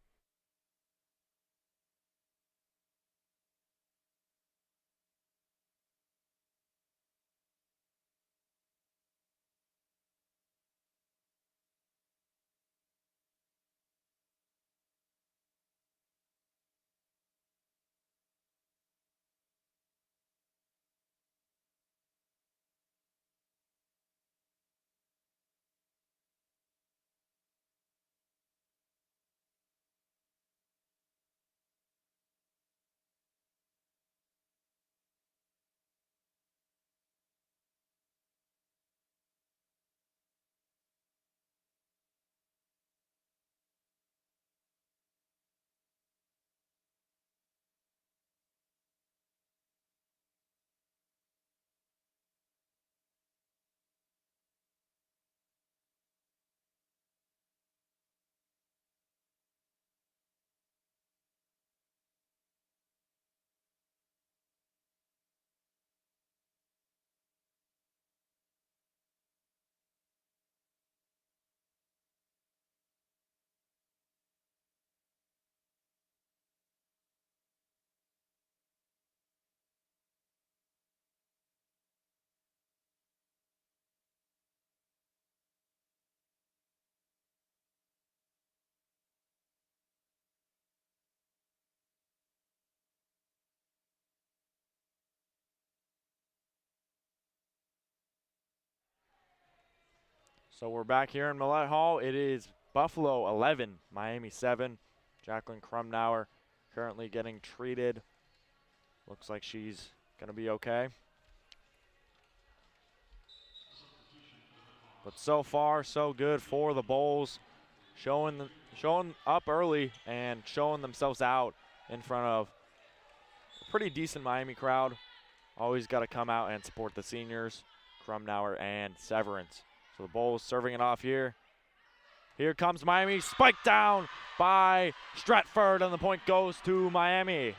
So we're back here in Millett Hall. It is Buffalo 11, Miami 7. Jacqueline Krumnauer currently getting treated. Looks like she's going to be okay. But so far, so good for the Bulls. Showing up early and showing themselves out in front of a pretty decent Miami crowd. Always got to come out and support the seniors, Krumnauer and Severance. So the Bulls serving it off here. Here comes Miami, spiked down by Stratford, and the point goes to Miami.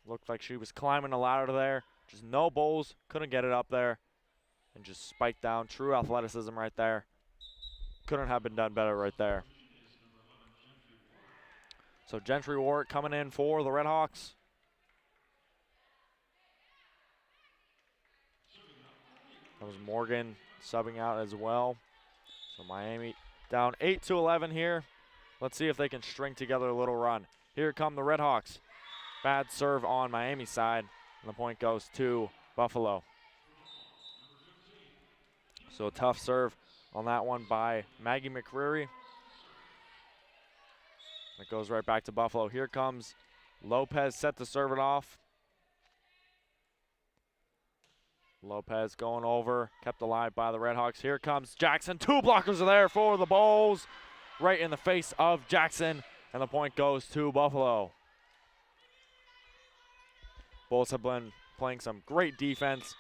Looked like she was climbing a ladder there. Just no Bulls, couldn't get it up there. And just spiked down, true athleticism right there. Couldn't have been done better right there. So Gentry Warwick coming in for the RedHawks. That was Morgan subbing out as well. So Miami down 8-11 here. Let's see if they can string together a little run. Here come the RedHawks. Bad serve on Miami's side, and the point goes to Buffalo. So a tough serve on that one by Maggie McCreary. It goes right back to Buffalo. Here comes Lopez set to serve it off. Lopez going over, kept alive by the RedHawks. Here comes Jackson. 2 blockers are there for the Bulls. Right in the face of Jackson, and the point goes to Buffalo. Bulls have been playing some great defense.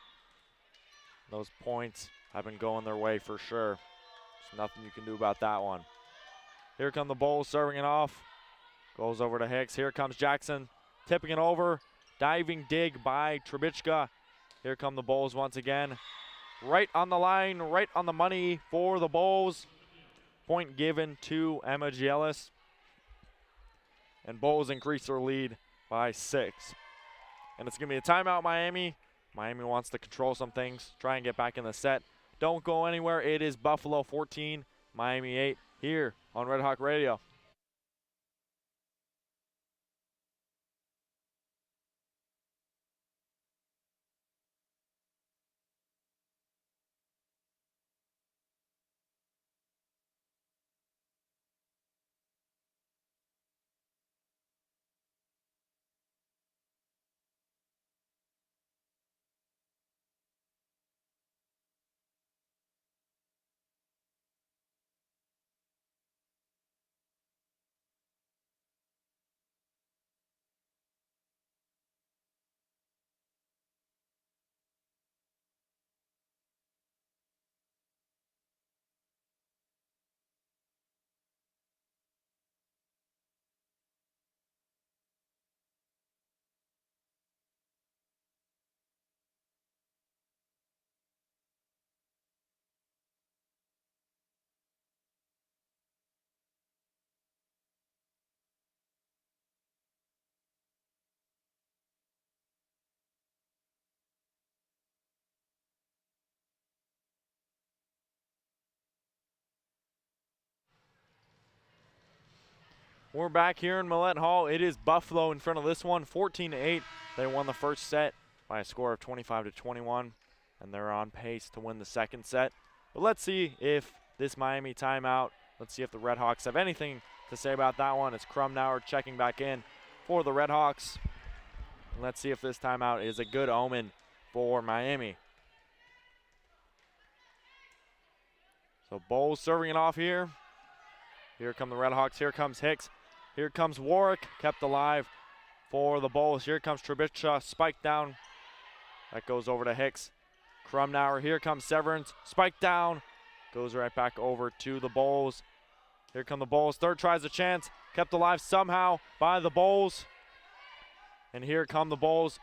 Those points have been going their way for sure. There's nothing you can do about that one. Here come the Bulls serving it off. Goes over to Hicks. Here comes Jackson tipping it over. Diving dig by Trubisky. Here come the Bulls once again. Right on the line, right on the money for the Bulls. Point given to Emma Gielis. And Bulls increase their lead by 6. And it's going to be a timeout, Miami. Miami wants to control some things, try and get back in the set. Don't go anywhere. It is Buffalo 14, Miami 8 here on Red Hawk Radio. We're back here in Millett Hall. It is Buffalo in front of this one, 14-8. They won the first set by a score of 25-21, and they're on pace to win the second set. But let's see if this Miami timeout, let's see if the RedHawks have anything to say about that one. It's Krumnauer checking back in for the RedHawks. And let's see if this timeout is a good omen for Miami. So Bulls serving it off here. Here come the RedHawks. Here comes Hicks. Here comes Warwick, kept alive for the Bulls. Here comes Trubisky, spike down. That goes over to Hicks. Krumnauer, here comes Severance, spike down. Goes right back over to the Bulls. Here come the Bulls. Third tries a chance, kept alive somehow by the Bulls. And here come the Bulls.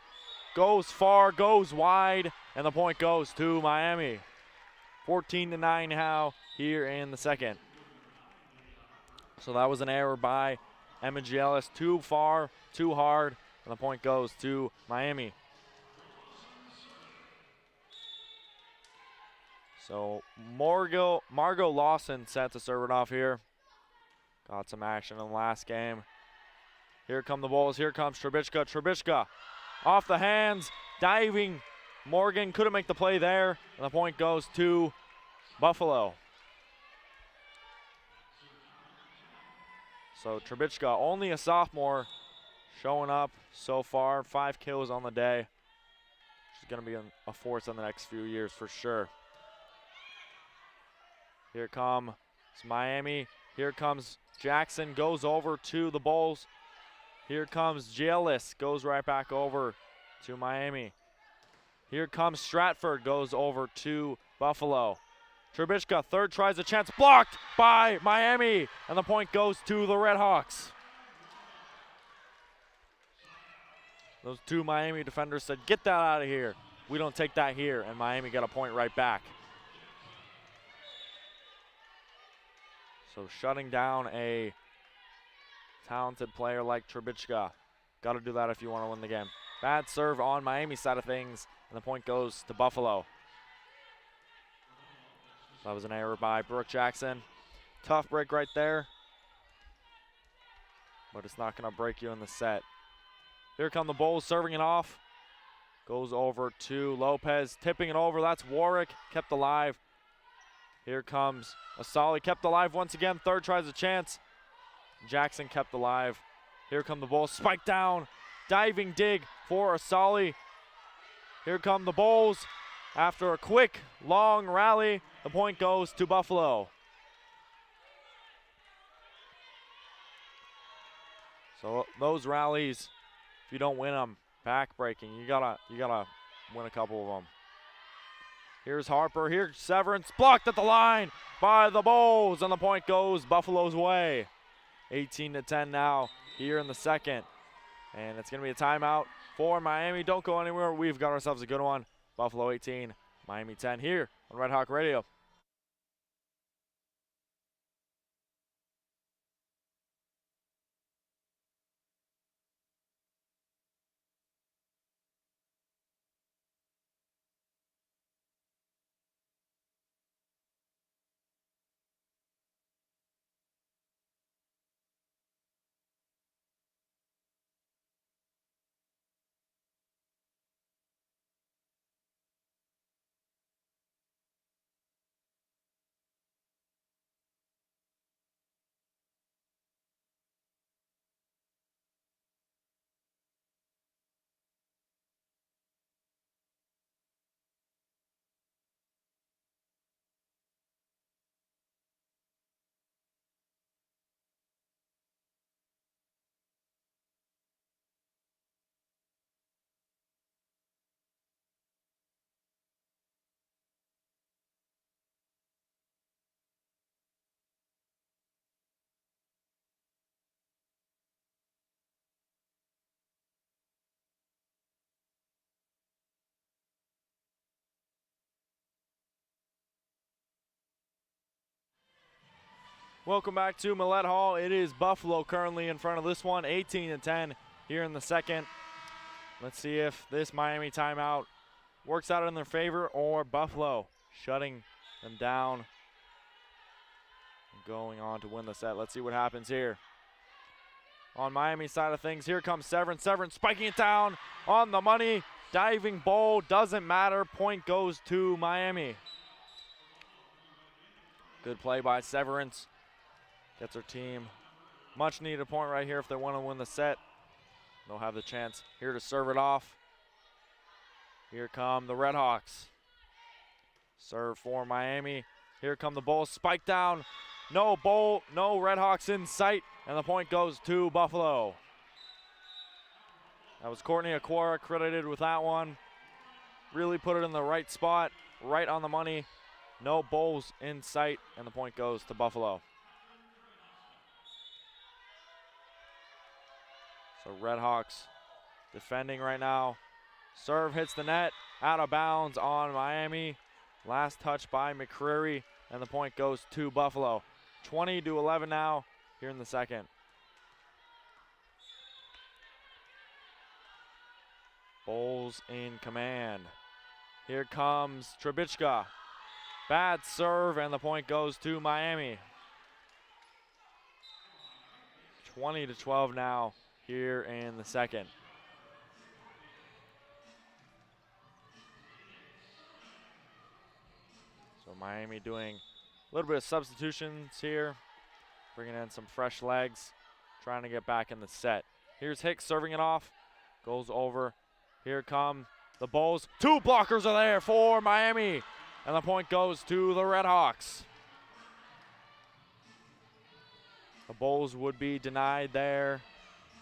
Goes far, goes wide, and the point goes to Miami. 14-9 now here in the second. So that was an error by Emma Gielis. Too far, too hard, and the point goes to Miami. So Margot Lawson set to serve it off here. Got some action in the last game. Here come the Bulls. Here comes Trubisky. Trubisky off the hands, diving. Morgan couldn't make the play there, and the point goes to Buffalo. So Trubisky, only a sophomore, showing up so far. 5 kills on the day. She's going to be a force in the next few years for sure. Here comes Miami. Here comes Jackson, goes over to the Bulls. Here comes Gielis, goes right back over to Miami. Here comes Stratford, goes over to Buffalo. Trubisky, third tries a chance, blocked by Miami, and the point goes to the RedHawks. Those 2 Miami defenders said, get that out of here. We don't take that here, and Miami got a point right back. So shutting down a talented player like Trubisky. Got to do that if you want to win the game. Bad serve on Miami's side of things, and the point goes to Buffalo. That was an error by Brooke Jackson. Tough break right there, but it's not going to break you in the set. Here come the Bulls serving it off. Goes over to Lopez, tipping it over. That's Warwick, kept alive. Here comes Asali, kept alive once again. Third tries a chance. Jackson kept alive. Here come the Bulls, spike down. Diving dig for Asali. Here come the Bulls. After a quick, long rally, the point goes to Buffalo. So those rallies, if you don't win them, back-breaking. You gotta win a couple of them. Here's Harper. Here's Severance, blocked at the line by the Bulls, and the point goes Buffalo's way. 18-10 now here in the second, and it's gonna be a timeout for Miami. Don't go anywhere. We've got ourselves a good one. Buffalo 18, Miami 10 here on Red Hawk Radio. Welcome back to Millett Hall. It is Buffalo currently in front of this one, 18-10 here in the second. Let's see if this Miami timeout works out in their favor or Buffalo shutting them down and going on to win the set. Let's see what happens here. On Miami's side of things, here comes Severance. Severance spiking it down on the money. Diving bowl, doesn't matter. Point goes to Miami. Good play by Severance. Gets her team much needed point right here if they want to win the set. They'll have the chance here to serve it off. Here come the RedHawks. Serve for Miami. Here come the Bulls. Spike down. No RedHawks in sight, and the point goes to Buffalo. That was Courtney Aquara credited with that one. Really put it in the right spot, right on the money. No Bulls in sight, and the point goes to Buffalo. So RedHawks defending right now. Serve hits the net, out of bounds on Miami. Last touch by McCreary, and the point goes to Buffalo. 20-11 now here in the second. Bulls in command. Here comes Trebichka. Bad serve, and the point goes to Miami. 20-12 now here in the second. So Miami doing a little bit of substitutions here, bringing in some fresh legs, trying to get back in the set. Here's Hicks serving it off, goes over. Here come the Bulls. Two blockers are there for Miami, and the point goes to the RedHawks. The Bulls would be denied there,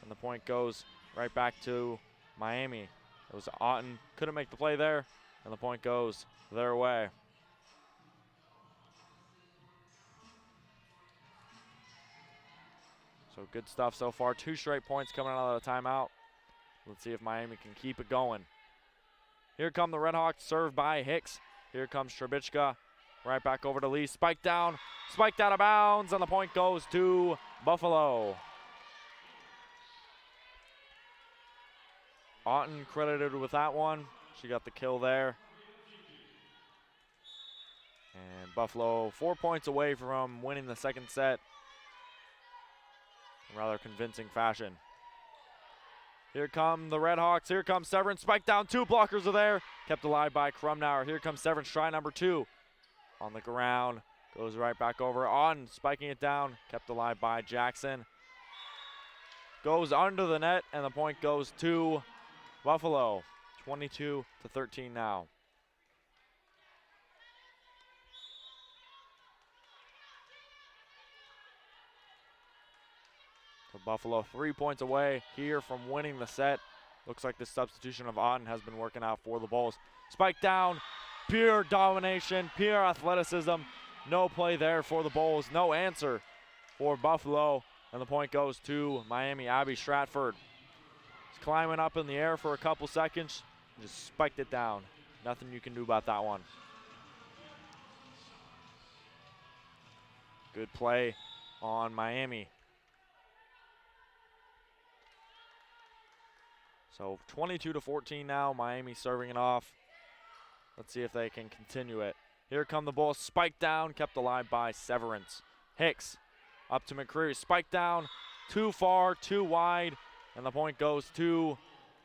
and the point goes right back to Miami. It was Otten, couldn't make the play there, and the point goes their way. So good stuff so far. 2 straight points coming out of the timeout. Let's see if Miami can keep it going. Here come the RedHawks, served by Hicks. Here comes Trebichka. Right back over to Lee. Spike down, spiked out of bounds, and the point goes to Buffalo. Otten credited with that one. She got the kill there. And Buffalo 4 points away from winning the second set in rather convincing fashion. Here come the RedHawks. Here comes Severance. Spike down. 2 blockers are there. Kept alive by Krumnauer. Here comes Severance. Try number 2. On the ground. Goes right back over. On. Spiking it down. Kept alive by Jackson. Goes under the net. And the point goes to Buffalo. 22-13 now. So Buffalo 3 points away here from winning the set. Looks like the substitution of Otten has been working out for the Bulls. Spike down, pure domination, pure athleticism. No play there for the Bulls, no answer for Buffalo. And the point goes to Miami. Abby Stratford. He's climbing up in the air for a couple seconds, just spiked it down. Nothing you can do about that one. Good play on Miami. So 22-14 now, Miami serving it off. Let's see if they can continue it. Here come the Bulls, spiked down, kept alive by Severance. Hicks up to McCreary, spiked down, too far, too wide, and the point goes to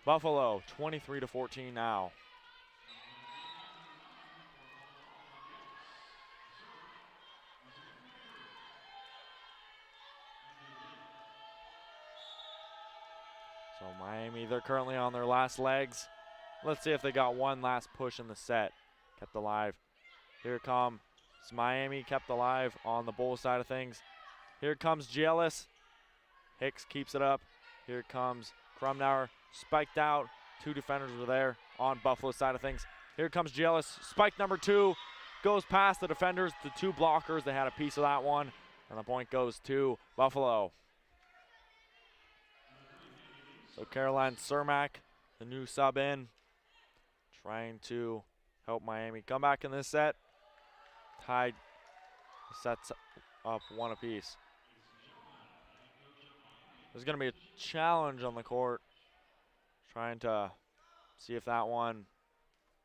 Buffalo, 23-14 now. So Miami, they're currently on their last legs. Let's see if they got one last push in the set. Kept alive. Here comes Miami, kept alive on the Bulls side of things. Here comes Gielis. Hicks keeps it up. Here comes Krumnauer, spiked out. 2 defenders were there on Buffalo's side of things. Here comes Gielis, spike number 2. Goes past the defenders, the 2 blockers. They had a piece of that one. And the point goes to Buffalo. So Caroline Cermak, the new sub in, trying to help Miami come back in this set. Tied the sets up 1 apiece. There's going to be a challenge on the court, trying to see if that one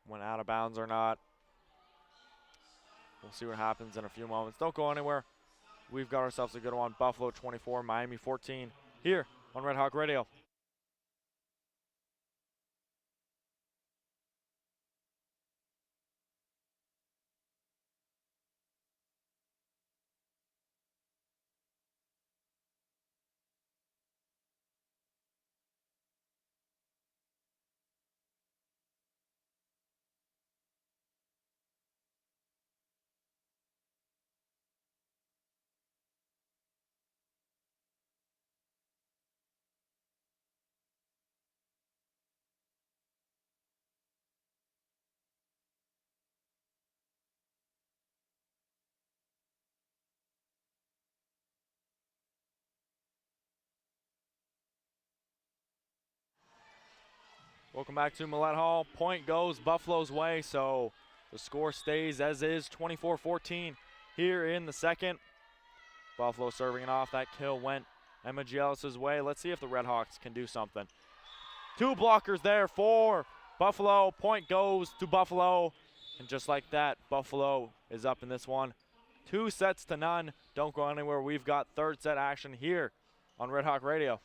went out of bounds or not. We'll see what happens in a few moments. Don't go anywhere. We've got ourselves a good one. Buffalo 24, Miami 14, here on Red Hawk Radio. Welcome back to Millett Hall. Point goes Buffalo's way, so the score stays as is, 24-14 here in the second. Buffalo serving it off. That kill went Emma Gielis' way. Let's see if the RedHawks can do something. 2 blockers there for Buffalo. Point goes to Buffalo. And just like that, Buffalo is up in this one. 2-0. Don't go anywhere. We've got third set action here on Red Hawk Radio.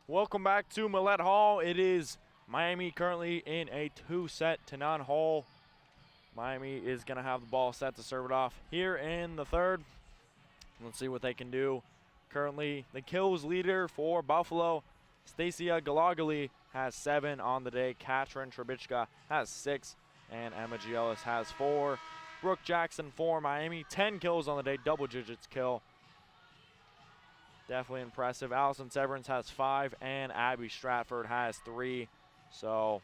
Welcome back to Millett Hall. It is Miami currently in a 2-set-to-none hole. Miami is going to have the ball set to serve it off here in the third. Let's see what they can do. Currently, the kills leader for Buffalo, Stacia Galagali, has 7 on the day. Katrin Trebichka has 6, and Emma Gielis has 4. Brooke Jackson for Miami, 10 kills on the day, double digits kill. Definitely impressive. Allison Severance has 5, and Abby Stratford has 3. So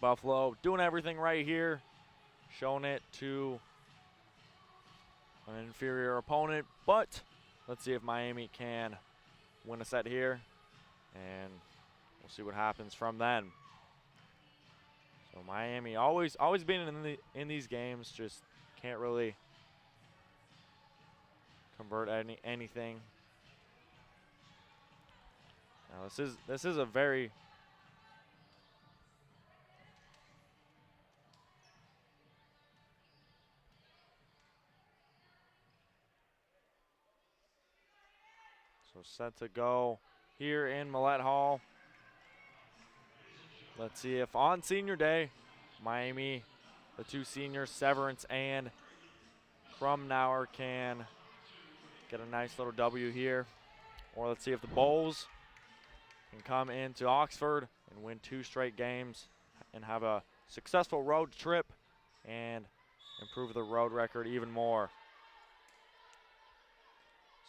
Buffalo doing everything right here, showing it to an inferior opponent. But let's see if Miami can win a set here, and we'll see what happens from then. So Miami always being in these games, just can't really convert anything. Now this is a very set to go here in Millett Hall. Let's see if on senior day, Miami, the 2 seniors, Severance and Krumnauer, can get a nice little W here. Or let's see if the Bulls can come into Oxford and win 2 straight games and have a successful road trip and improve the road record even more.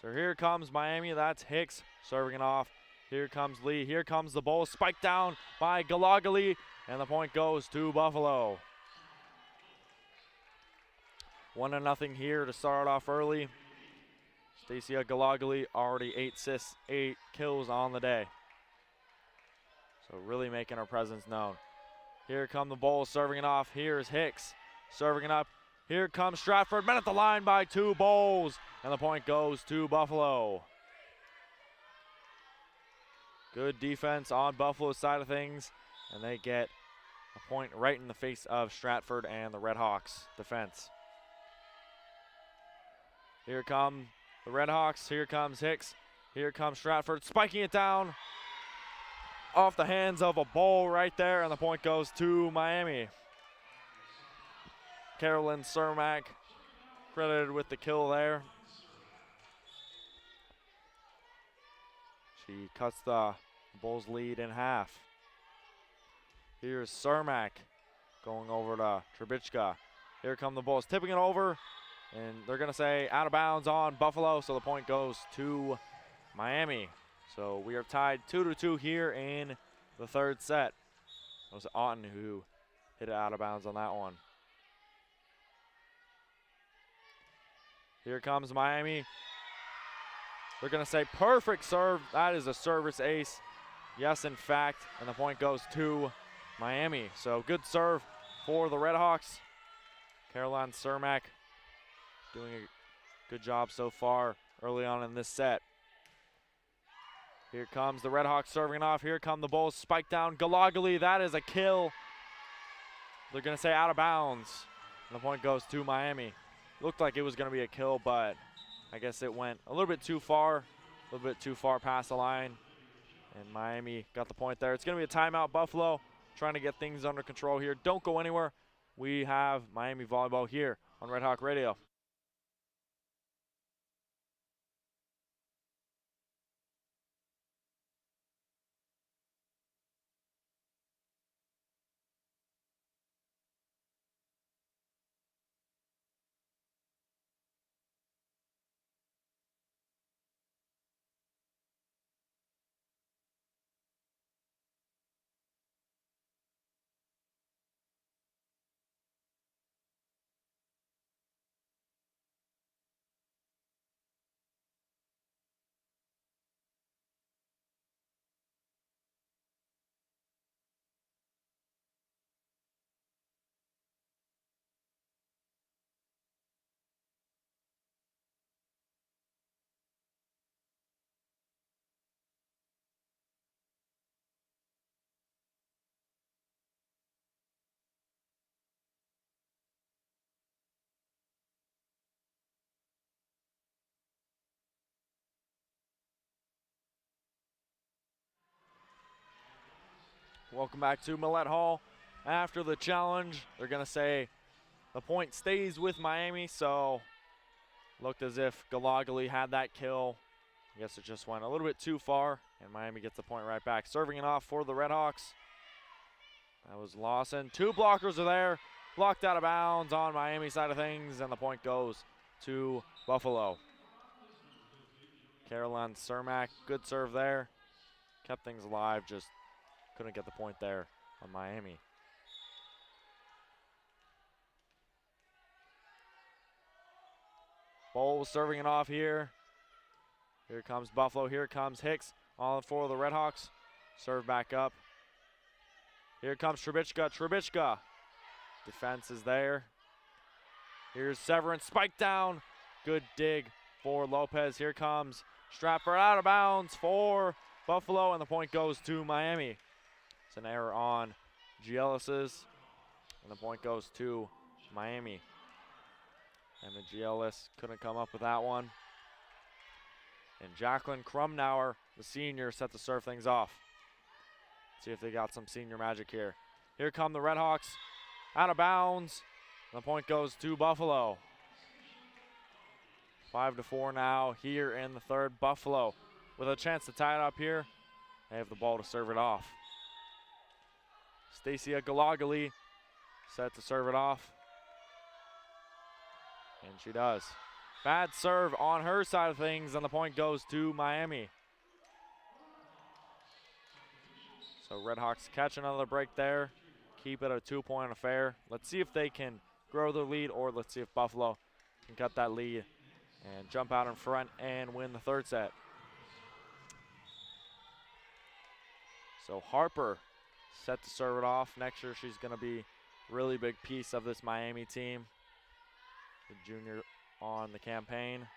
So here comes Miami. That's Hicks serving it off. Here comes Lee. Here comes the Bulls. Spiked down by Galagali, and the point goes to Buffalo. 1-0 here to start off early. Stacia Galagali already 8 kills on the day. So really making her presence known. Here come the Bulls serving it off. Here's Hicks serving it up. Here comes Stratford, met at the line by 2 Bulls, and the point goes to Buffalo. Good defense on Buffalo's side of things, and they get a point right in the face of Stratford and the RedHawks defense. Here come the RedHawks. Here comes Hicks. Here comes Stratford, spiking it down off the hands of a Bull right there, and the point goes to Miami. Carolyn Cermak credited with the kill there. She cuts the Bulls lead in half. Here's Cermak going over to Trebichka. Here come the Bulls tipping it over, and they're going to say out of bounds on Buffalo, so the point goes to Miami. So we are tied 2-2 here in the third set. It was Otten who hit it out of bounds on that one. Here comes Miami. They're going to say perfect serve. That is a service ace. Yes, in fact, and the point goes to Miami. So good serve for the RedHawks. Caroline Cermak doing a good job so far early on in this set. Here comes the RedHawks serving off. Here come the Bulls. Spike down Galagali. That is a kill. They're going to say out of bounds. And the point goes to Miami. Looked like it was going to be a kill, but I guess it went a little bit too far past the line, and Miami got the point there. It's going to be a timeout. Buffalo trying to get things under control here. Don't go anywhere. We have Miami Volleyball here on Red Hawk Radio. Welcome back to Millett Hall. After the challenge, they're going to say the point stays with Miami, so looked as if Galagally had that kill. I guess it just went a little bit too far, and Miami gets the point right back. Serving it off for the RedHawks. That was Lawson. 2 blockers are there. Blocked out of bounds on Miami side of things, and the point goes to Buffalo. Caroline Cermak, good serve there. Kept things alive, just couldn't get the point there on Miami. Bowles serving it off here. Here comes Buffalo. Here comes Hicks on for the RedHawks. Serve back up. Here comes Trebichka. Trebichka. Defense is there. Here's Severance. Spike down. Good dig for Lopez. Here comes Strapper out of bounds for Buffalo, and the point goes to Miami. It's an error on Gielis's, and the point goes to Miami. And the Gielis couldn't come up with that one. And Jacqueline Krumnauer, the senior, set to serve things off. See if they got some senior magic here. Here come the RedHawks, out of bounds. And the point goes to Buffalo. 5-4 now here in the third. Buffalo with a chance to tie it up here. They have the ball to serve it off. Stacia Galagally set to serve it off. And she does. Bad serve on her side of things, and the point goes to Miami. So RedHawks catch another break there. Keep it a 2-point affair. Let's see if they can grow their lead, or let's see if Buffalo can cut that lead and jump out in front and win the third set. So Harper set to serve it off. Next year she's going to be a really big piece of this Miami team. The junior on the campaign.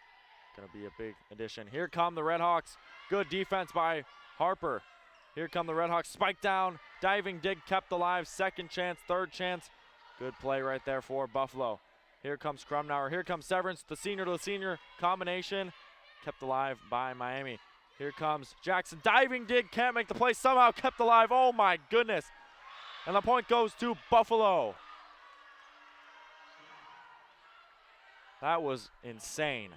Going to be a big addition. Here come the RedHawks. Good defense by Harper. Here come the RedHawks. Spike down. Diving dig kept alive. Second chance, third chance. Good play right there for Buffalo. Here comes Krumnauer. Here comes Severance. The senior to the senior combination. Kept alive by Miami. Here comes Jackson. Diving dig. Can't make the play. Somehow kept alive. Oh my goodness. And the point goes to Buffalo. That was insane.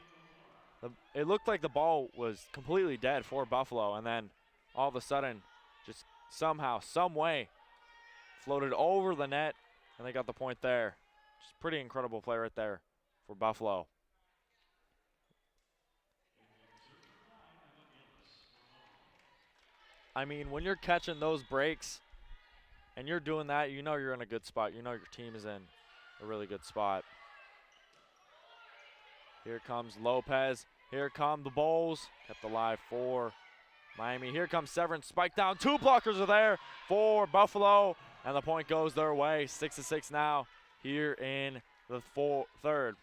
It looked like the ball was completely dead for Buffalo, and then all of a sudden, just somehow, some way, floated over the net, and they got the point there. Just pretty incredible play right there for Buffalo. I mean, when you're catching those breaks and you're doing that, you know you're in a good spot. You know your team is in a really good spot. Here comes Lopez. Here come the Bulls. Kept alive for Miami. Here comes Severance. Spike down. 2 blockers are there for Buffalo. And the point goes their way. 6-6 now here in the third.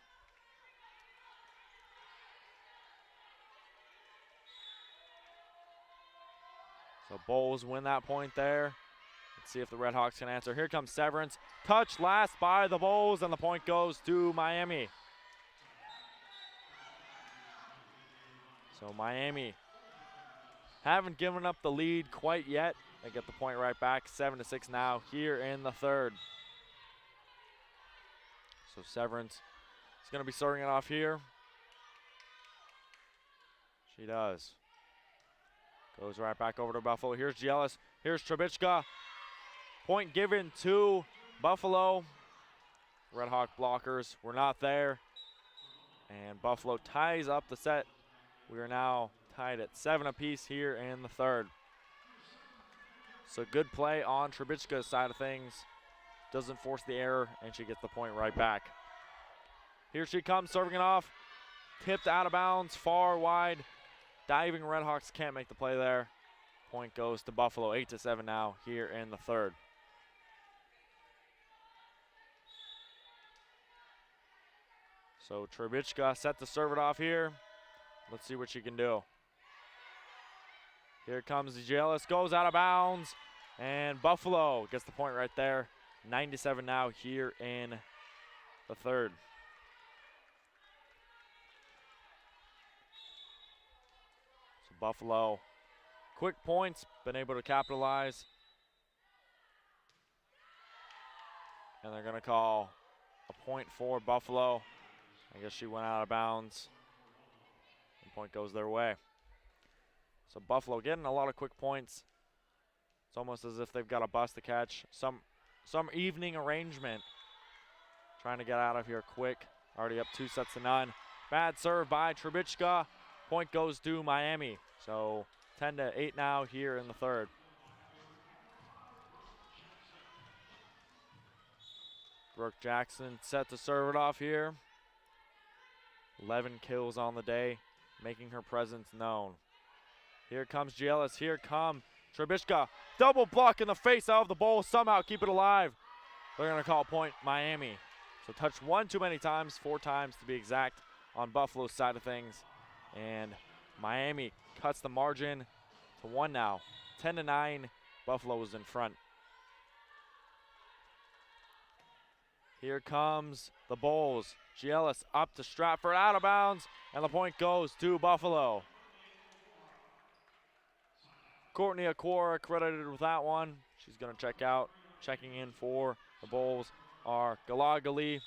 So Bulls win that point there. Let's see if the RedHawks can answer. Here comes Severance. Touch last by the Bulls, and the point goes to Miami. So Miami haven't given up the lead quite yet. They get the point right back. 7-6 now here in the third. So Severance is going to be starting it off here. She does. Goes right back over to Buffalo. Here's Gielis. Here's Trebichka. Point given to Buffalo. RedHawk blockers were not there. And Buffalo ties up the set. We are now tied at 7 apiece here in the third. So good play on Trebichka's side of things. Doesn't force the error, and she gets the point right back. Here she comes, serving it off. Tipped out of bounds, far wide. Diving RedHawks can't make the play there. Point goes to Buffalo, 8-7 now here in the third. So Trebichka set to serve it off here. Let's see what she can do. Here comes Gielis, goes out of bounds, and Buffalo gets the point right there. 9-7 now here in the third. So Buffalo, quick points, been able to capitalize. and they're going to call a point for Buffalo. I guess she went out of bounds. The point goes their way. So Buffalo getting a lot of quick points. It's almost as if they've got a bus to catch. Some evening arrangement. Trying to get out of here quick. Already up 2-0. Bad serve by Trubishka. Point goes to Miami. So 10-8 now here in the third. Brooke Jackson set to serve it off here. 11 kills on the day, making her presence known. Here comes Giellis. Here come Trubishka. Double block in the face of the Bulls. Somehow keep it alive. They're going to call point Miami. So touched one too many times, 4 times to be exact, on Buffalo's side of things. And Miami cuts the margin to 1 now. 10-9, Buffalo is in front. Here comes the Bulls. Giellis up to Stratford, out of bounds, and the point goes to Buffalo. Courtney Aquara credited with that one. She's going to check out. Checking in for the Bulls are Galagali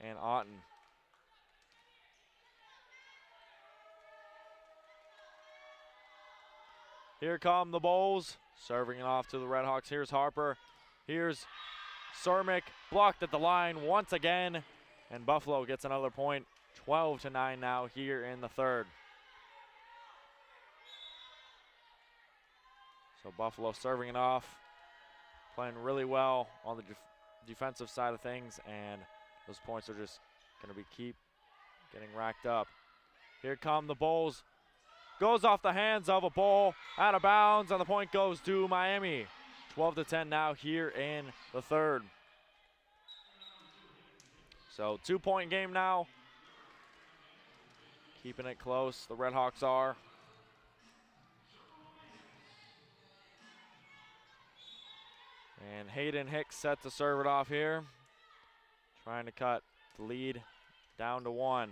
and Otten. Here come the Bulls, serving it off to the RedHawks. Here's Harper. Here's Cermak, blocked at the line once again, and Buffalo gets another point. 12-9 now here in the third. So Buffalo serving it off, playing really well on the defensive side of things, and those points are just going to keep getting racked up. Here come the Bulls. Goes off the hands of a Bull, out of bounds, and the point goes to Miami. 12-10 now here in the third. So 2-point game now. Keeping it close, the RedHawks are. And Hayden Hicks set to serve it off here. Trying to cut the lead down to 1.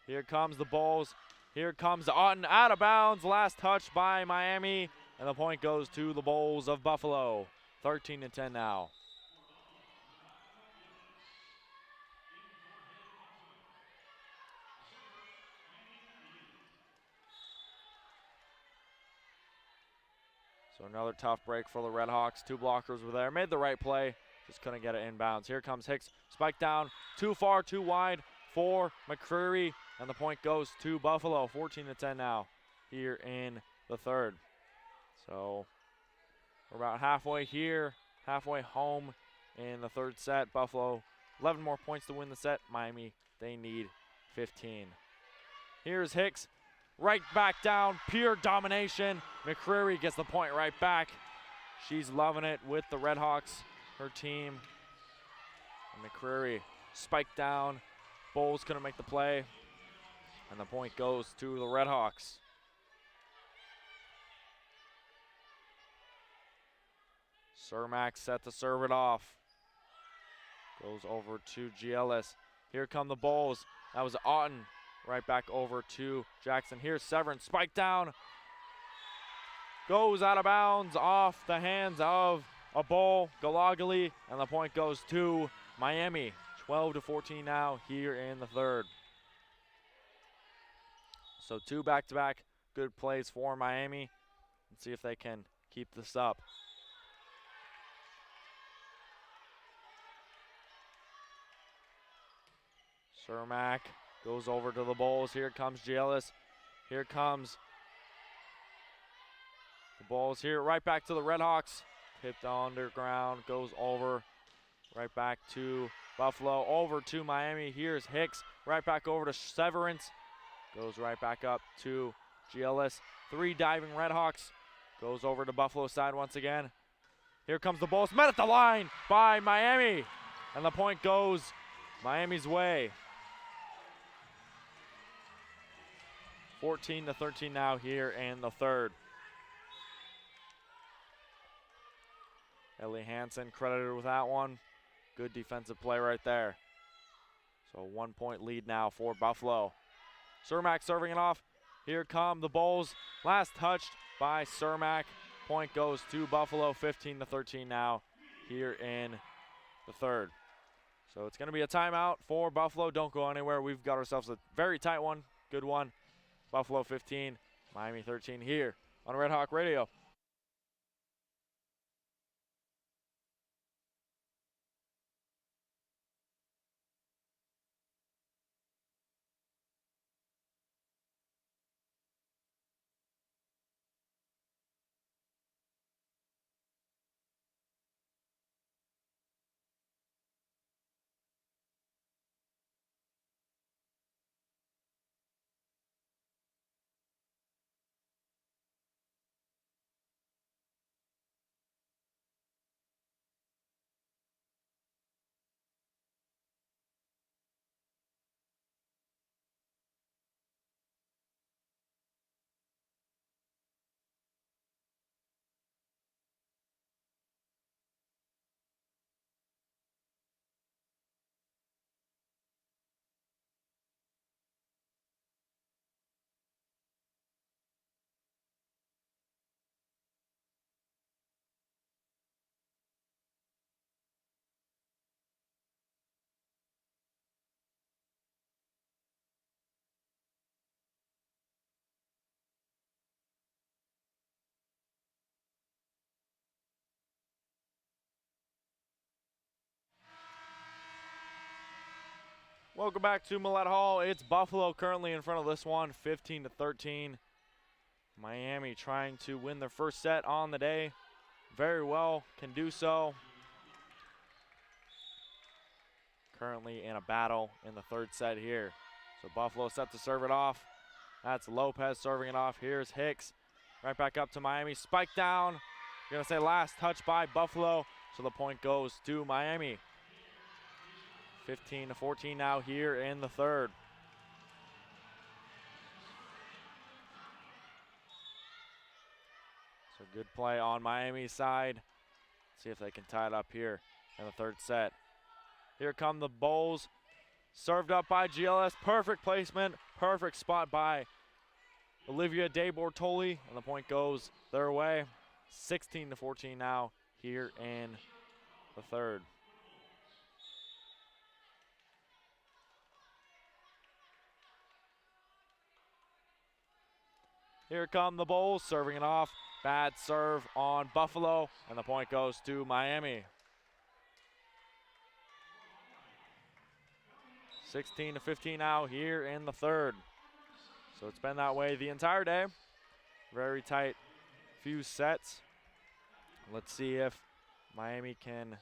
Here comes the Bulls. Here comes Otten, out of bounds. Last touch by Miami. And the point goes to the Bulls of Buffalo. 13-10 now. So another tough break for the RedHawks. 2 blockers were there. Made the right play. Just couldn't get it inbounds. Here comes Hicks. Spike down. Too far, too wide for McCreary. And the point goes to Buffalo. 14-10 now here in the third. So we're about halfway here, halfway home in the third set. Buffalo, 11 more points to win the set. Miami, they need 15. Here's Hicks, right back down, pure domination. McCreary gets the point right back. She's loving it with the RedHawks, her team. And McCreary spiked down. Bulls couldn't make the play. And the point goes to the RedHawks. Cermak set to serve it off. Goes over to Giellis. Here come the Bulls. That was Otten. Right back over to Jackson. Here's Severance. Spike down. Goes out of bounds off the hands of a Bull, Galagali. And the point goes to Miami. 12-14 now here in the third. So 2 back-to-back good plays for Miami. Let's see if they can keep this up. Cermak goes over to the Bulls. Here comes Giellis. Here comes the Bulls here. Right back to the RedHawks. Tipped underground. Goes over. Right back to Buffalo. Over to Miami. Here's Hicks. Right back over to Severance. Goes right back up to Giellis. 3 diving RedHawks. Goes over to Buffalo side once again. Here comes the Bulls. Met at the line by Miami. And the point goes Miami's way. 14-13 now here in the third. Ellie Hansen credited with that one. Good defensive play right there. So 1-point lead now for Buffalo. Cermak serving it off. Here come the Bulls. Last touched by Cermak. Point goes to Buffalo. 15-13 now here in the third. So it's going to be a timeout for Buffalo. Don't go anywhere. We've got ourselves a very tight one. Good one. Buffalo 15, Miami 13 here on Red Hawk Radio. Welcome back to Millett Hall. It's Buffalo currently in front of this one, 15-13. Miami trying to win their first set on the day. Very well, can do so. Currently in a battle in the third set here. So Buffalo set to serve it off. That's Lopez serving it off. Here's Hicks. Right back up to Miami. Spike down. You're going to say last touch by Buffalo. So the point goes to Miami. 15-14 now here in the third. So good play on Miami's side. See if they can tie it up here in the third set. Here come the Bulls. Served up by GLS. Perfect placement. Perfect spot by Olivia De Bortoli. And the point goes their way. 16-14 now here in the third. Here come the Bulls, serving it off. Bad serve on Buffalo, and the point goes to Miami. 16-15 now here in the third. So it's been that way the entire day. Very tight few sets. Let's see if Miami can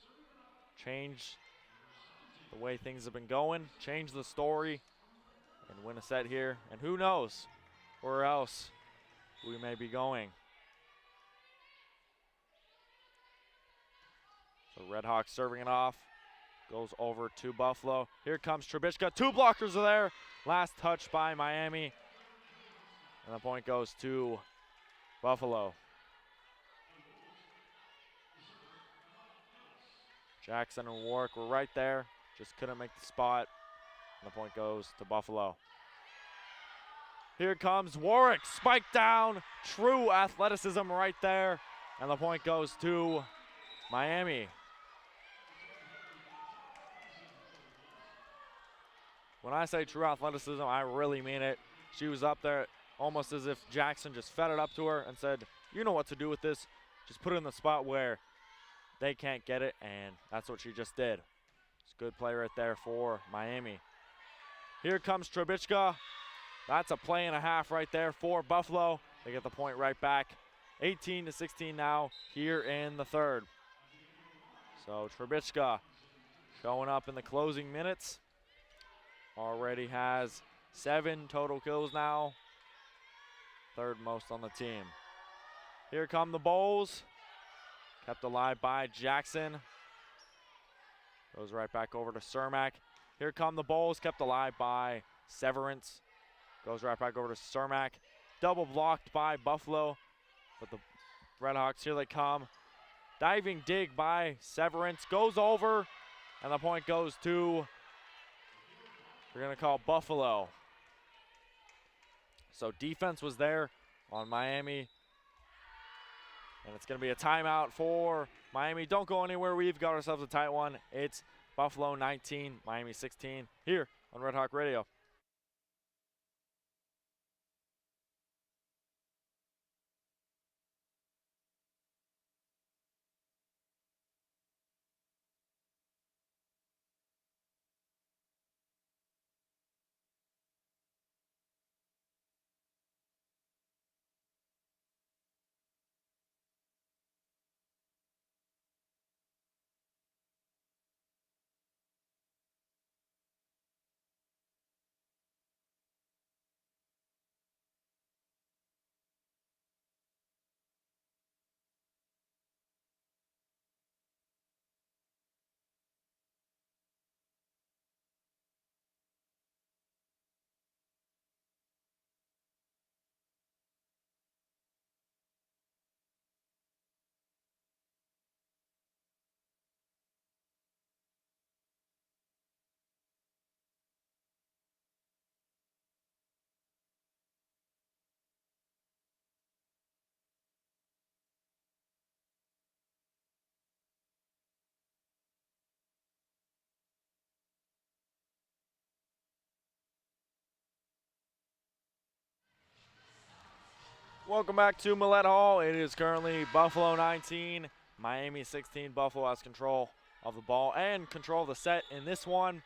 change the way things have been going, change the story, and win a set here. And who knows where else we may be going. So RedHawks serving it off. Goes over to Buffalo. Here comes Trubishka. Two blockers are there. Last touch by Miami. And the point goes to Buffalo. Jackson and Warwick were right there. Just couldn't make the spot. And the point goes to Buffalo. Here comes Warwick. Spike down. True athleticism right there. And the point goes to Miami. When I say true athleticism, I really mean it. She was up there almost as if Jackson just fed it up to her and said, you know what to do with this. Just put it in the spot where they can't get it, and that's what she just did. It's a good play right there for Miami. Here comes Trubishka. That's a play and a half right there for Buffalo. They get the point right back. 18-16 now here in the third. So Trubishka showing up in the closing minutes. Already has 7 total kills now. Third most on the team. Here come the Bulls. Kept alive by Jackson. Goes right back over to Cermak. Here come the Bulls. Kept alive by Severance. Goes right back over to Cermak. Double blocked by Buffalo. But the RedHawks, here they come. Diving dig by Severance. Goes over. And the point goes to, we're going to call Buffalo. So defense was there on Miami. And it's going to be a timeout for Miami. Don't go anywhere. We've got ourselves a tight one. It's Buffalo 19, Miami 16 here on Red Hawk Radio. Welcome back to Millett Hall. It is currently Buffalo 19, Miami 16. Buffalo has control of the ball and control of the set in this one.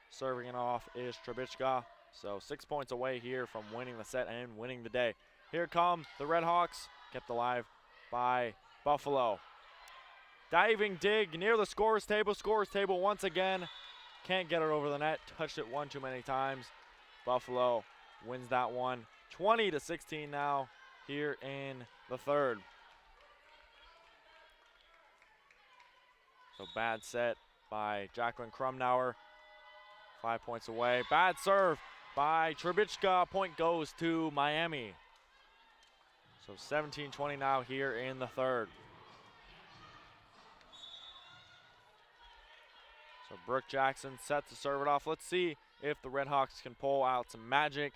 Serving it off is Trebichka. So 6 points away here from winning the set and winning the day. Here come the RedHawks, kept alive by Buffalo. Diving dig near the scorer's table. Scorer's table once again. Can't get it over the net. Touched it one too many times. Buffalo wins that one. 20-16 now here in the third. So bad set by Jacqueline Krumnauer. 5 points away. Bad serve by Trebichka. Point goes to Miami. So 17-20 now here in the third. So Brooke Jackson set to serve it off. Let's see if the RedHawks can pull out some magic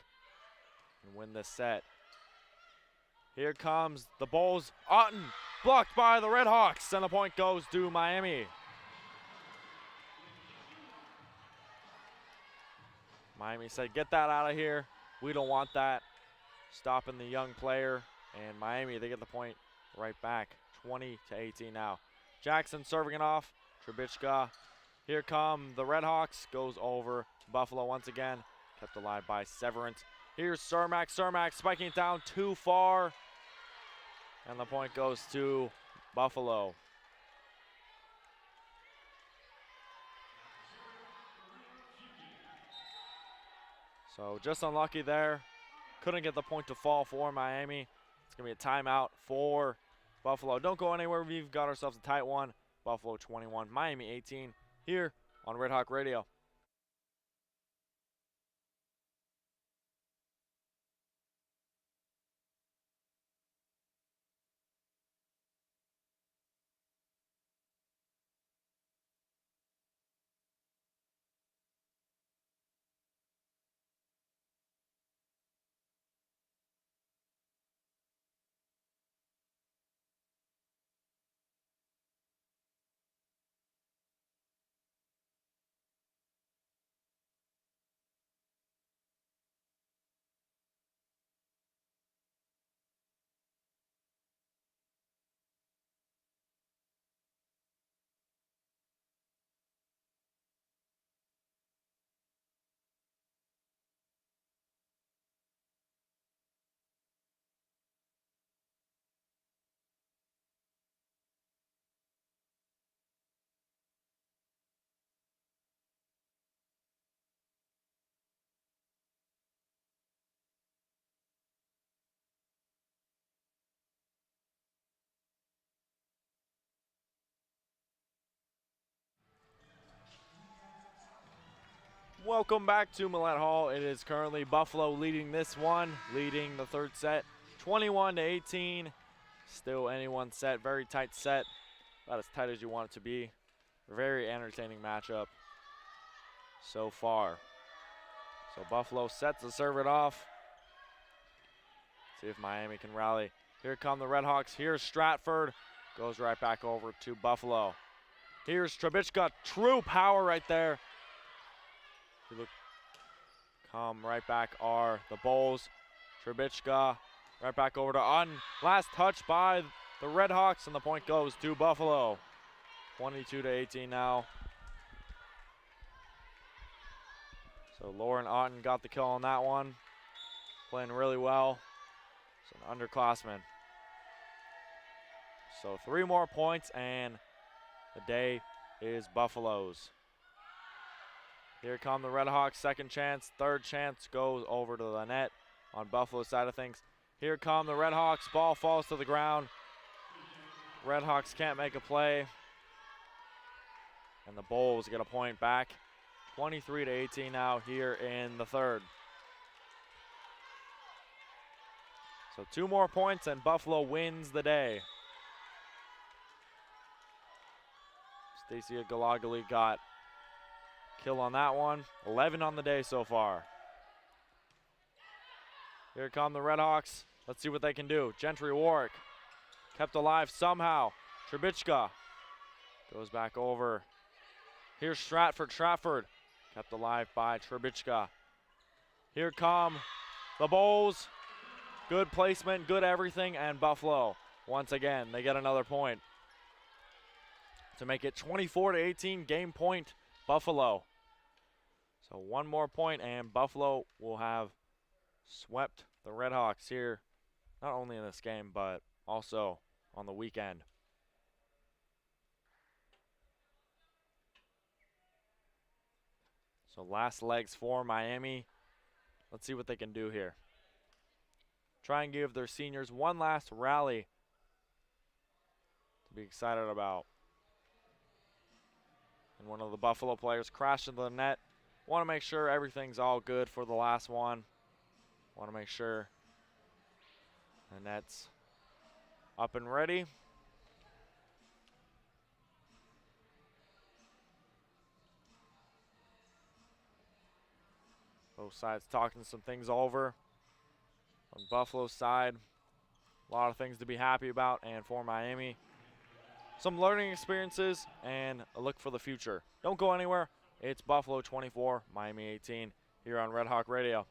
and win this set. Here comes the Bulls. Otten blocked by the RedHawks, and the point goes to Miami. Miami said, get that out of here. We don't want that. Stopping the young player. And Miami, they get the point right back. 20-18 now. Jackson serving it off. Trebichka. Here come the RedHawks. Goes over to Buffalo once again. Kept alive by Severance. Here's Cermak. Cermak spiking it down too far. And the point goes to Buffalo. So just unlucky there. Couldn't get the point to fall for Miami. It's going to be a timeout for Buffalo. Don't go anywhere. We've got ourselves a tight one. Buffalo 21, Miami 18 here on Red Hawk Radio. Welcome back to Millett Hall. It is currently Buffalo leading this one, leading the third set, 21-18. Still anyone's set, very tight set, about as tight as you want it to be. Very entertaining matchup so far. So Buffalo sets to serve it off. See if Miami can rally Here come the RedHawks. Here's Stratford. Goes right back over to Buffalo. Here's Trebichka. True power right there. Come right back are the Bulls. Trebichka right back over to Otten. Last touch by the RedHawks, and the point goes to Buffalo. 22-18 now. So Lauren Otten got the kill on that one. Playing really well. It's an underclassman. So 3 more points and the day is Buffalo's. Here come the RedHawks, second chance, third chance goes over to the net on Buffalo's side of things. Here come the RedHawks, ball falls to the ground. RedHawks can't make a play. And the Bulls get a point back. 23-18 now here in the third. So 2 more points and Buffalo wins the day. Stacia Galagali got kill on that one. 11 on the day so far. Here come the RedHawks. Let's see what they can do. Gentry Warwick kept alive somehow. Trebichka goes back over. Here's Stratford. Stratford kept alive by Trebichka. Here come the Bulls. Good placement, good everything, and Buffalo, once again, they get another point to make it 24-18, game point, Buffalo. So 1 more point, and Buffalo will have swept the RedHawks here, not only in this game, but also on the weekend. So last legs for Miami. Let's see what they can do here. Try and give their seniors one last rally to be excited about. And one of the Buffalo players crashed into the net. Want to make sure everything's all good for the last one. Want to make sure the net's up and ready. Both sides talking some things over. On Buffalo's side, a lot of things to be happy about, and for Miami, some learning experiences and a look for the future. Don't go anywhere. It's Buffalo 24, Miami 18 here on Red Hawk Radio.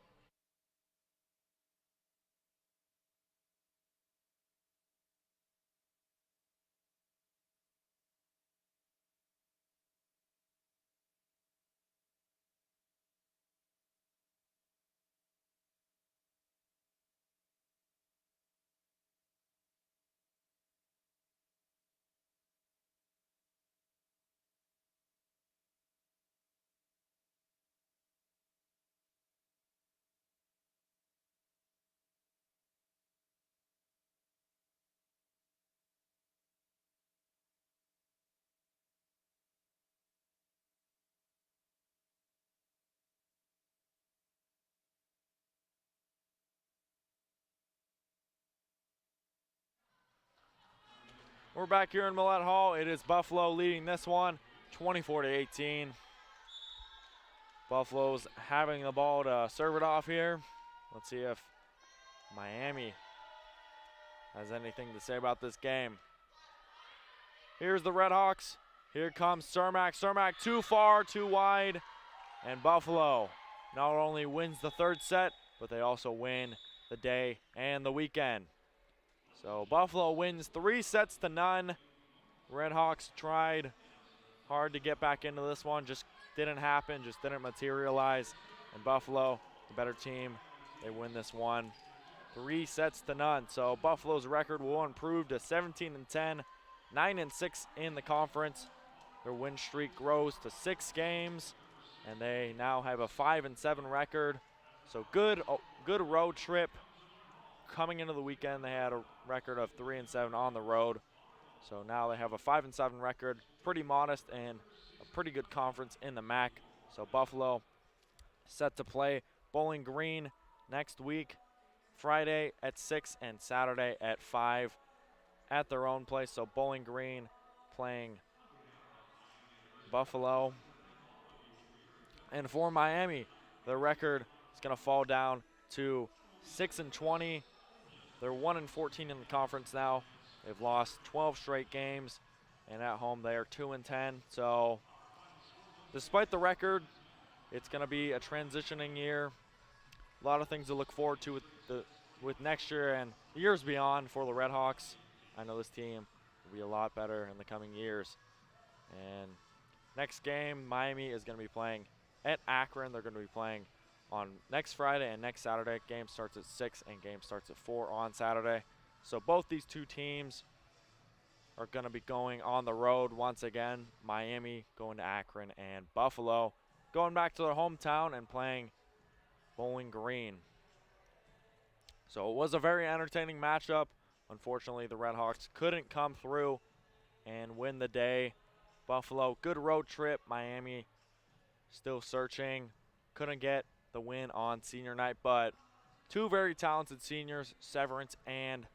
We're back here in Millett Hall. It is Buffalo leading this one, 24-18. Buffalo's having the ball to serve it off here. Let's see if Miami has anything to say about this game. Here's the RedHawks. Here comes Cermak. Cermak too far, too wide. And Buffalo not only wins the third set, but they also win the day and the weekend. So Buffalo wins 3-0. RedHawks tried hard to get back into this one, just didn't happen, just didn't materialize. And Buffalo, the better team, they win this one 3-0. So Buffalo's record will improve to 17-10, 9-6 in the conference. Their win streak grows to 6 games, and they now have a 5-7 record. So good road trip. Coming into the weekend, they had a record of 3-7 on the road. So now they have a 5-7 record, pretty modest, and a pretty good conference in the MAC. So Buffalo set to play Bowling Green next week, Friday at 6 and Saturday at 5 at their own place. So Bowling Green playing Buffalo. And for Miami, their record is going to fall down to 6-20. They're 1-14 in the conference now. They've lost 12 straight games, and at home they are 2-10. So despite the record, it's going to be a transitioning year. A lot of things to look forward to with next year and the years beyond for the RedHawks. I know this team will be a lot better in the coming years. And next game, Miami is going to be playing at Akron. They're going to be playing on next Friday and next Saturday. Game starts at 6 and game starts at 4 on Saturday. So both these two teams are going to be going on the road once again. Miami going to Akron and Buffalo going back to their hometown and playing Bowling Green. So it was a very entertaining matchup. Unfortunately, the RedHawks couldn't come through and win the day. Buffalo, good road trip. Miami still searching. Couldn't get the win on senior night, but two very talented seniors, Severance and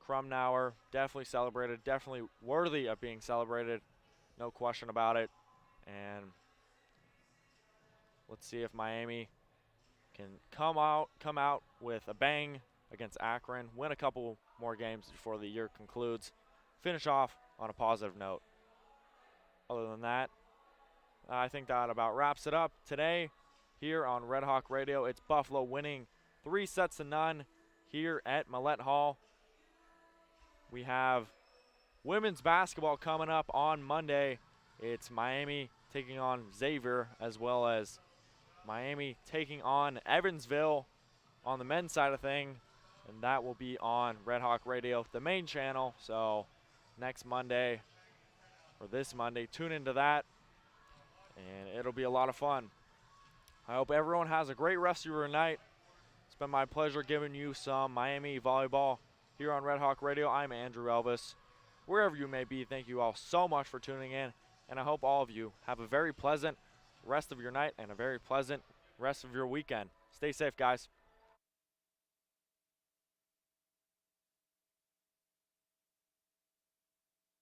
Krumnauer, definitely celebrated, definitely worthy of being celebrated. No question about it. And let's see if Miami can come out with a bang against Akron, win a couple more games before the year concludes, finish off on a positive note. Other than that, I think that about wraps it up today here on Red Hawk Radio. It's Buffalo winning 3-0 here at Millett Hall. We have women's basketball coming up on Monday. It's Miami taking on Xavier, as well as Miami taking on Evansville on the men's side of thing, and that will be on Red Hawk Radio, the main channel. So next Monday, or this Monday, tune into that, and it'll be a lot of fun. I hope everyone has a great rest of your night. It's been my pleasure giving you some Miami volleyball here on Red Hawk Radio. I'm Andrew Relvas. Wherever you may be, thank you all so much for tuning in, and I hope all of you have a very pleasant rest of your night and a very pleasant rest of your weekend. Stay safe, guys.